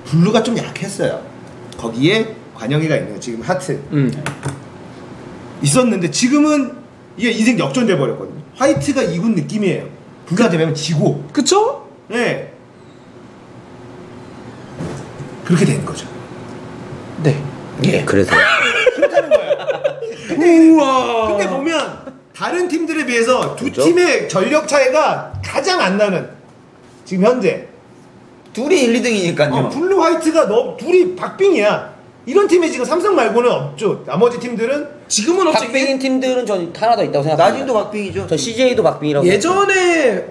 블루가 좀 약했어요. 거기에 관영이가 있는 지금 하트 있었는데 지금은 이게 인생 역전돼 버렸거든요. 화이트가 2군 느낌이에요. 블루가 되면 지고. 그쵸? 네. 그렇게 되는 거죠. 네. 예. 그래서 그렇다는 거예요. 근데 보면 다른 팀들에 비해서 두 그죠? 팀의 전력 차이가 가장 안 나는 지금 현재 둘이 1, 2등이니까요. 블루 화이트가 둘이 박빙이야. 이런 팀이 지금 삼성 말고는 없죠. 나머지 팀들은 지금은 없지. 박빙인 팀들은 전 하나 더 있다고 생각합니다. 나진도 박빙이죠. 저 CJ도 박빙이라고. 예전에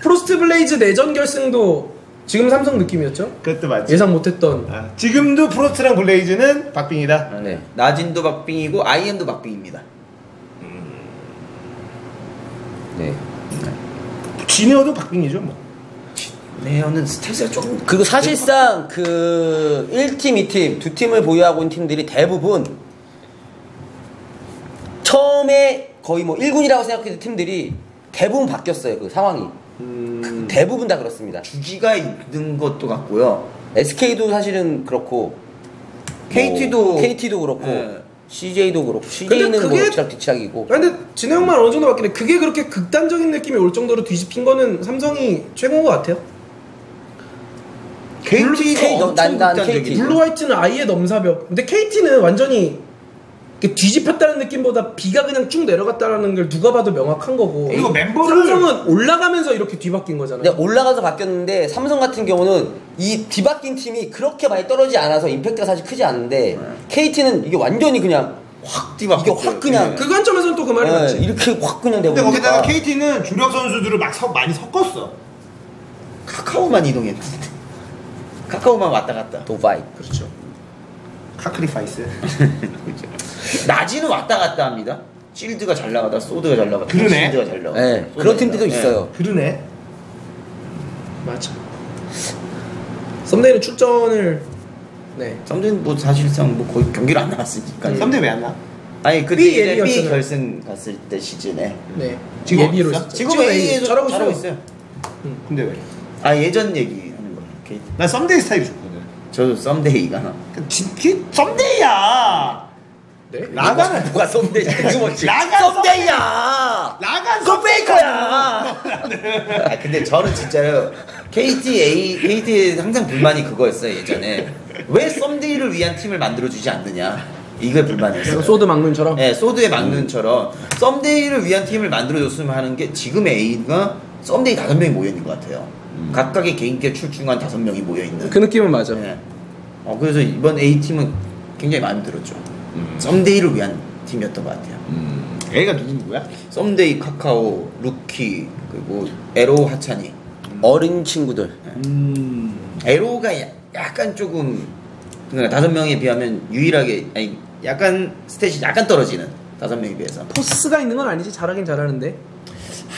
프로스트 블레이즈 내전 결승도 지금 삼성 느낌이었죠? 그것도 맞지. 예상 못했던. 지금도 프로스트랑 블레이즈는 박빙이다. 생각합니다. 네. 나진도 박빙이고 IM도 박빙입니다. 네. 지네어도 박빙이죠. 뭐. 네어는 스탯이 조금 그리고 사실상 그 1팀, 2팀, 두 팀을 보유하고 있는 팀들이 대부분 처음에 거의 뭐 1군이라고 생각했던 팀들이 대부분 바뀌었어요. 그 상황이. 대부분 다 그렇습니다. 주기가 있는 것도 같고요. SK도 사실은 그렇고 KT도 그렇고 네. CJ도 그렇고 CJ는 근데 뭐 그게- 뒤치락뒤치락이고. 근데 진해 형만 어느 정도 바뀌네. 그게 그렇게 극단적인 느낌이 올 정도로 뒤집힌 거는 삼성이 최고인 것 같아요. KT가 엄청 난 극단적이죠. KT. 블루 화이트는 아예 넘사벽. 근데 KT는 완전히 이렇게 뒤집혔다는 느낌보다 비가 그냥 쭉 내려갔다는 걸 누가 봐도 명확한 거고. 그리고 멤버를- 삼성은 올라가면서 이렇게 뒤바뀐 거잖아요. 근데 올라가서 바뀌었는데 삼성 같은 경우는 이 뒤바뀐 팀이 그렇게 많이 떨어지지 않아서 임팩트가 사실 크지 않은데 KT는 이게 완전히 그냥 확 뒤바뀌었죠. 이게 확 그냥 네. 그 관점에서는 또 그 말이 맞지. 이렇게 확 그냥 되고. 근데 거기다가 있으니까. KT는 주력 선수들을 많이 섞었어. 카카오만 이동했는데 카카오만 왔다 갔다. 도바이. 그렇죠. 카크리파이스. 나지는 왔다 갔다 합니다. 실드가 잘 나가다 소드가 잘 나가다 그러네. 실드가 잘 나가다. 네, 소드가 그런 잘 팀들도 나가다. 있어요. 그러네. 맞아. 썸네일은 출전을 네. 썸네일 뭐 사실상 뭐 거의 경기를 안 나갔으니까. 썸네 왜 안 나? 아니 그때 B 이제 B 예비였잖아요. 결승 갔을 때 시즌에 네. 지금 예비로 어딨어? 있었죠. 지금은 A에서 잘하고 잘하고 있어요. 있어요. 근데 왜? 아 예전 얘기하는 거예요. KT. 난 썸데이 스타일이 좋거든. 저도 썸데이가 썸데이야. 네. 라가는 누가 썸데이 뜬금없이 라가 썸데이야. 라가 그거 페이커야. 아 근데 저는 진짜로 KT에 항상 불만이 그거였어요 예전에. 왜 썸데이를 위한 팀을 만들어주지 않느냐 이게 불만이었어요. 소드 막눈처럼. 네, 소드의 막눈처럼 썸데이를 위한 팀을 만들어줬으면 하는 게 지금의 A가 썸데이 5명이 모여있는 것 같아요. 각각의 개인기에 출중한 5명이 모여있는. 그 느낌은 맞아. 네. 그래서 이번 A팀은 굉장히 마음에 들었죠. 썸데이를 위한 팀이었던 것 같아요. A가 누구야? 썸데이, 카카오, 루키, 그리고 에로 하찬이. 어린 친구들. 에로가 약간 조금 그러니까 5명에 비하면 유일하게 아니 약간 스탯이 약간 떨어지는 5명에 비해서. 포스가 있는 건 아니지. 잘하긴 잘하는데.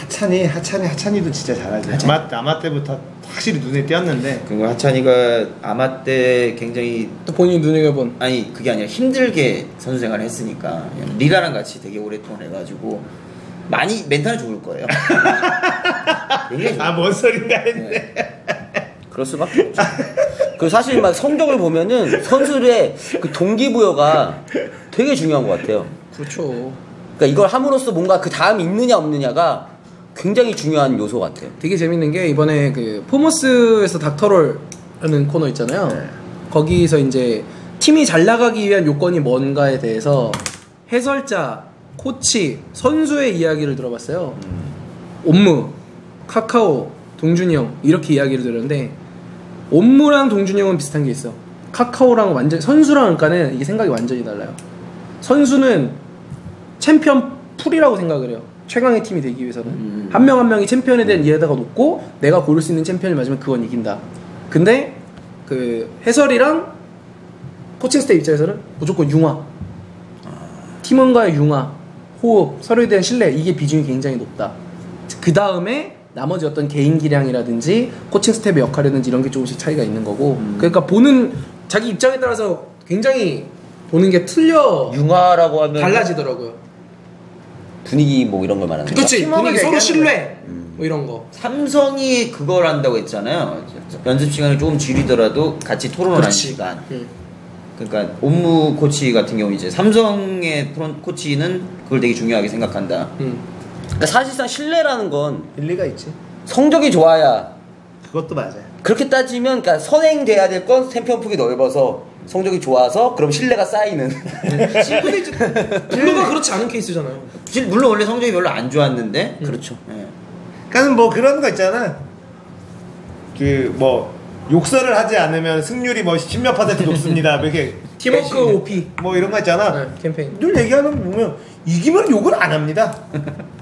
하찬이도 진짜 잘하지. 아마 때부터 확실히 눈에 띄었는데. 그리고 하찬이가 아마 때 굉장히 또 본인이 눈여겨본. 아니 그게 아니라 힘들게 선수 생활을 했으니까 리라랑 같이 되게 오랫동안 해가지고 많이 멘탈 좋을 거예요. 굉장히 좋을 뭔 소린가 했네. 그럴 수밖에 없죠. 그 사실 막 성적을 보면은 선수들의 그 동기부여가 되게 중요한 것 같아요. 그렇죠. 그러니까 이걸 함으로써 뭔가 그 다음이 있느냐 없느냐가 굉장히 중요한 요소 같아요. 되게 재밌는 게 이번에 그 포머스에서 닥터롤하는 코너 있잖아요. 거기서 이제 팀이 잘 나가기 위한 요건이 뭔가에 대해서 해설자, 코치, 선수의 이야기를 들어봤어요. 옴무, 카카오, 동준이 형 이렇게 이야기를 들었는데 옴무랑 동준이 형은 비슷한 게 있어. 카카오랑 완전 선수랑 그러니까는 이게 생각이 완전히 달라요. 선수는 챔피언 풀이라고 생각을 해요. 최강의 팀이 되기 위해서는 한 명 한 명이 챔피언에 대한 이해도가 높고 내가 고를 수 있는 챔피언을 맞으면 그건 이긴다. 근데 그 해설이랑 코칭 스태프 입장에서는 무조건 융화, 팀원과의 융화, 호흡, 서로에 대한 신뢰 이게 비중이 굉장히 높다. 그 다음에 나머지 어떤 개인 기량이라든지 코칭 스태프의 역할이라든지 이런 게 조금씩 차이가 있는 거고 그러니까 보는 자기 입장에 따라서 굉장히 보는 게 틀려 융화라고 하면 달라지더라고요. 분위기 뭐 이런 걸 말하는 거죠. 그치 팀워크를 분위기 서로 얘기하는 신뢰 뭐 이런 거. 삼성이 그걸 한다고 했잖아요. 연습 시간을 조금 줄이더라도 같이 토론을 하는 시간. 그러니까 옴무 코치 같은 경우 이제 삼성의 코치는 그걸 되게 중요하게 생각한다. 그러니까 사실상 신뢰라는 건 일리가 있지. 성적이 좋아야 그것도 맞아요. 그렇게 따지면 그러니까 선행돼야 될 건 챔피언 폭이 넓어서 성적이 좋아서 그럼 신뢰가 쌓이는. 근데 이제 블루가 그렇지 않은 케이스잖아요. 물론 원래 성적이 별로 안 좋았는데 그렇죠. 예. 그러니까 뭐 그런 거 있잖아. 그 뭐 욕설을 하지 않으면 승률이 뭐 10몇 % 높습니다. 뭐 이렇게 팀워크 OP 뭐 이런 거 있잖아. 네, 캠페인. 늘 얘기하는 거 보면 이기면 욕을 안 합니다.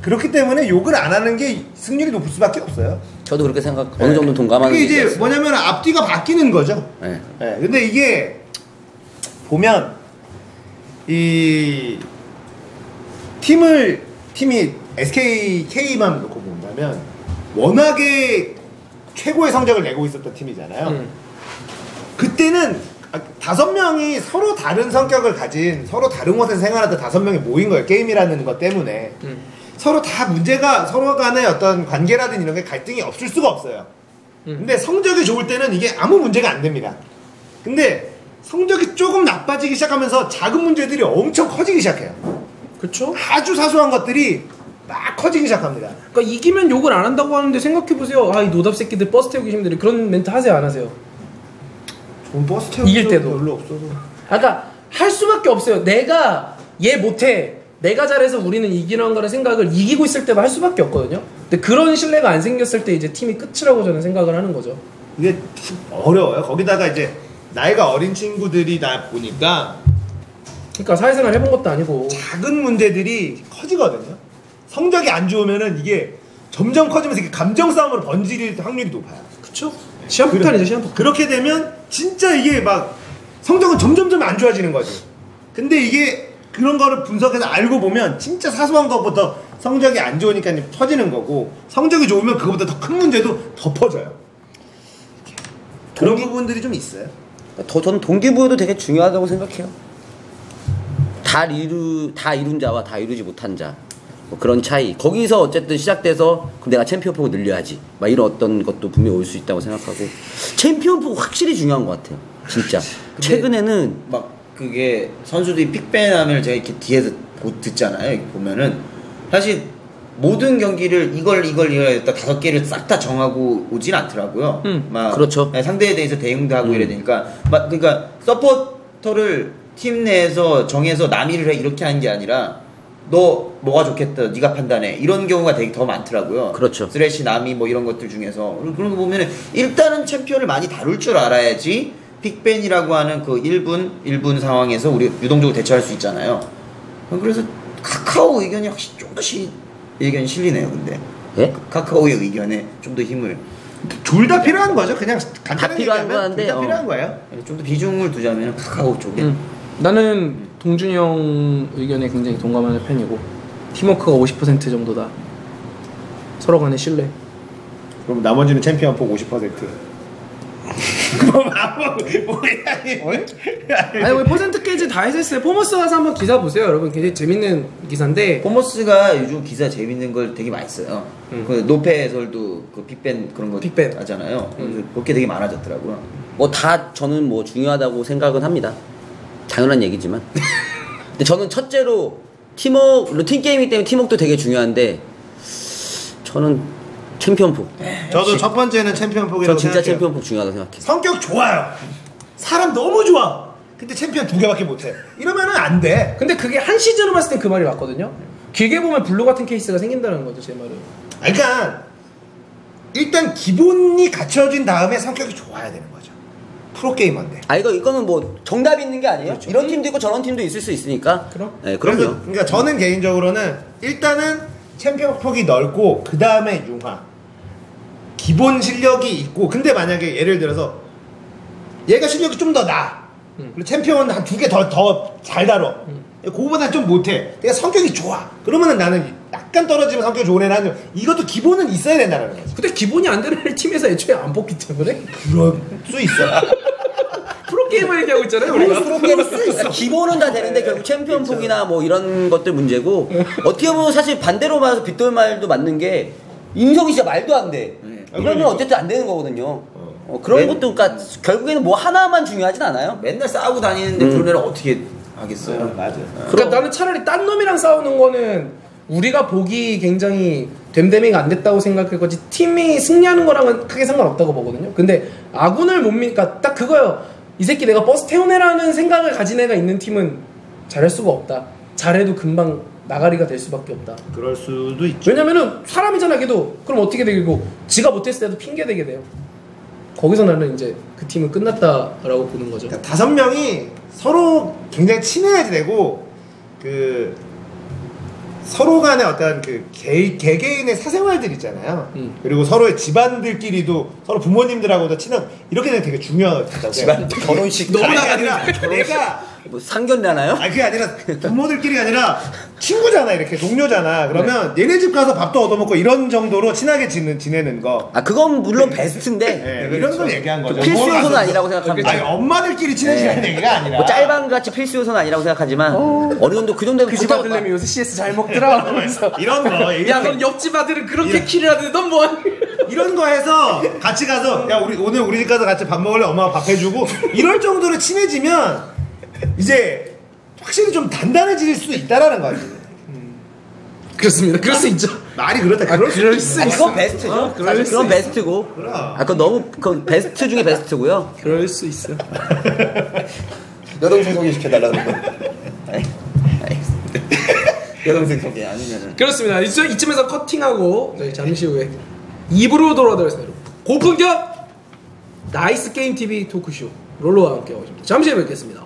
그렇기 때문에 욕을 안 하는 게 승률이 높을 수밖에 없어요. 저도 그렇게 생각 어느 정도 동감하는. 이게 이제 얘기였어요. 뭐냐면 앞뒤가 바뀌는 거죠. 네. 네, 근데 이게 보면 이 팀이 SKK만 놓고 본다면 워낙에 최고의 성적을 내고 있었던 팀이잖아요. 그때는 5명이 서로 다른 성격을 가진 서로 다른 곳에서 생활하던 5명이 모인 거예요. 게임이라는 것 때문에 서로 다 문제가 서로 간의 어떤 관계라든 이런 게 갈등이 없을 수가 없어요. 근데 성적이 좋을 때는 이게 아무 문제가 안 됩니다. 근데 성적이 조금 나빠지기 시작하면서 작은 문제들이 엄청 커지기 시작해요. 그렇죠? 아주 사소한 것들이 막 커지기 시작합니다. 그러니까 이기면 욕을 안 한다고 하는데 생각해보세요. 아, 이 노답 새끼들 버스 태우기 힘들어. 그런 멘트 하세요, 안 하세요? 전 버스 태우기 이길 때도. 별로 없어서. 그러니까 할 수밖에 없어요. 내가 얘 못해. 내가 잘해서 우리는 이기는 거라는 생각을 이기고 있을 때만 할 수밖에 없거든요. 근데 그런 신뢰가 안 생겼을 때 이제 팀이 끝이라고 저는 생각을 하는 거죠. 이게 어려워요. 거기다가 이제 나이가 어린 친구들이다 보니까 그러니까 사회생활 해본 것도 아니고. 작은 문제들이 커지거든요. 성적이 안 좋으면은 이게 점점 커지면서 이게 감정 싸움으로 번질 확률이 높아요. 그쵸? 시한폭탄이죠, 시한폭탄. 그렇게 되면 진짜 이게 막 성적은 점점점 안 좋아지는 거지. 근데 이게 그런 거를 분석해서 알고 보면 진짜 사소한 것부터 성적이 안 좋으니까 터지는 거고 성적이 좋으면 그거보다 더 큰 문제도 더 퍼져요. 그런 부분들이 좀 있어요. 저는 동기부여도 되게 중요하다고 생각해요. 다 이룬 자와 다 이루지 못한 자. 뭐 그런 차이. 거기서 어쨌든 시작돼서 그럼 내가 챔피언폭을 늘려야지. 막 이런 어떤 것도 분명히 올 수 있다고 생각하고 챔피언폭 확실히 중요한 것 같아요. 진짜. 최근에는 막 그게 선수들이 픽밴하면 제가 이렇게 뒤에서 듣잖아요. 이렇게 보면은 사실 모든 경기를 이걸 했다 5개를 싹 다 정하고 오진 않더라고요. 막 그렇죠. 상대에 대해서 대응도 하고 이래야 되니까 막 그러니까 서포터를 팀 내에서 정해서 남이를 해 이렇게 하는 게 아니라 너 뭐가 좋겠다 네가 판단해 이런 경우가 되게 더 많더라고요. 그렇죠. 쓰레쉬 남이 뭐 이런 것들 중에서 그런 거 보면은 일단은 챔피언을 많이 다룰 줄 알아야지 픽밴이라고 하는 그 1분 상황에서 우리 유동적으로 대처할 수 있잖아요. 그래서 카카오 의견이 확실히 좀 더 의견이 실리네요. 근데 예? 카카오의 의견에 좀 더 힘을 둘 다 필요한 거죠. 그냥 간단하게 필요한 얘기하면 건데, 둘 다 필요한 거예요. 좀 더 비중을 두자면 카카오 쪽에 나는 동준이 형 의견에 굉장히 동감하는 편이고 팀워크가 50% 정도다. 서로 간의 신뢰. 그럼 나머지는 챔피언 폭 50%. 아니 왜 퍼센트 깨지 다 했었어요. 포머스 가서 한번 기사 보세요 여러분. 굉장히 재밌는 기사인데 포머스가 요즘 기사 재밌는 걸 되게 많이 써요. 그 노페 해설도 그 픽밴 그런 거 픽밴. 하잖아요. 그렇게 되게 많아졌더라고요. 뭐 다 저는 뭐 중요하다고 생각은 합니다. 당연한 얘기지만. 근데 저는 첫째로 루틴 게임이기 때문에 팀워크도 되게 중요한데 저는 챔피언폭. 저도 첫 번째는 챔피언 폭이라고 전 진짜 생각해요. 챔피언폭 중요하다고 생각해요. 성격 좋아요. 사람 너무 좋아. 근데 챔피언 2개밖에 못해. 이러면은 안 돼. 근데 그게 한 시즌으로 봤을 땐 그 말이 맞거든요. 길게 보면 블루 같은 케이스가 생긴다는 거죠 제 말은. 그러니까 일단 기본이 갖춰진 다음에 성격이 좋아야 되는 거죠. 프로게이머인데. 이거는 뭐 정답이 있는 게 아니에요. 그렇죠. 이런 팀도 있고 저런 팀도 있을 수 있으니까. 그럼? 네, 그럼요. 그러니까 저는 개인적으로는 일단은 챔피언 폭이 넓고 그 다음에 융화. 기본 실력이 있고 근데 만약에 예를 들어서 얘가 실력이 좀 더 나. 그리고 챔피언 한 2개 더 잘 다뤄. 그거보다 좀 못해. 내가 성격이 좋아. 그러면은 나는 약간 떨어지면 성격이 좋은 애는 이것도 기본은 있어야 된다는 거지. 근데 기본이 안 되는 팀에서 애초에 안 뽑기 때문에 그럴 수 있어. 프로게이머 얘기하고 있잖아요 우리가. 그러니까 기본은 다 되는데 결국 챔피언폭이나 뭐 이런 것들 문제고 어떻게 보면 사실 반대로 말해서 빗돌 말도 맞는 게 인성이 진짜 말도 안 돼. 이러면 어쨌든 안 되는 거거든요. 그런 것도 그러니까 결국에는 뭐 하나만 중요하진 않아요. 맨날 싸우고 다니는데 그런 애를 어떻게 하겠어요? 맞아. 그러니까 나는 차라리 딴 놈이랑 싸우는 거는 우리가 보기 굉장히 됨됨이가 안 됐다고 생각할 거지 팀이 승리하는 거랑은 크게 상관없다고 보거든요. 근데 아군을 못 미니까 딱 그거요. 이 새끼 내가 버스 태워내라는 생각을 가진 애가 있는 팀은 잘할 수가 없다. 잘해도 금방 나가리가 될 수밖에 없다. 그럴 수도 있죠. 왜냐면은 사람이잖아 걔도. 그럼 어떻게 되고 지가 못했을 때도 핑계 대게 돼요. 거기서 나는 이제 그 팀은 끝났다라고 보는 거죠. 그러니까 5명이 서로 굉장히 친해야지 되고 그 서로 간의 어떤 그 개개인의 사생활들 있잖아요. 그리고 서로의 집안들끼리도 서로 부모님들하고도 친한 이렇게 되면 되게 중요하다고. 집안 결혼식 너무 아니, 나가니까. 아니라 내가 뭐 상견례하나요? 아니 그게 아니라 부모들끼리가 아니라 친구잖아 이렇게 동료잖아. 그러면 얘네 집 가서 밥도 얻어먹고 이런 정도로 친하게 지내는 거. 아 그건 물론 베스트인데 네, 이런 걸 얘기한 거죠. 필수 요소는 뭐 아니라고 생각합니다. 아니 엄마들끼리 친해지는 얘기가 아니라. 뭐 짤방같이 필수 요소는 아니라고 생각하지만 어느 정도 그 정도면 그 집 좋다고 아들내미 요새 CS 잘 먹더라 하면서 이런 거 야 넌 옆집 아들은 그렇게 키를 하는데 넌 뭐하니? 이런 거 해서 같이 가서 야 우리 오늘 우리 집 가서 같이 밥 먹을래? 엄마가 밥 해주고 이럴 정도로 친해지면 이제 확실히 좀 단단해질 수 있다라는 거지. 그렇습니다. 그럴 수 있죠. 말이 그렇다. 그럴 수 아, 있어. 그건 베스트죠. 그럴 사실 수 그건 있어. 베스트고. 그럼. 아 그건 너무 그건 베스트 중에 베스트고요. 그럴 수 있어. 여동생 소개시켜달라고 그러고. 알겠습니다. 여동생 소개 아니면은. 그렇습니다. 이쯤에서 커팅하고 저희 잠시 후에 2부로 돌아오겠습니다. 고품격 나이스 게임 TV 토크쇼 롤러와 함께 하겠습니다. 잠시 후에 뵙겠습니다.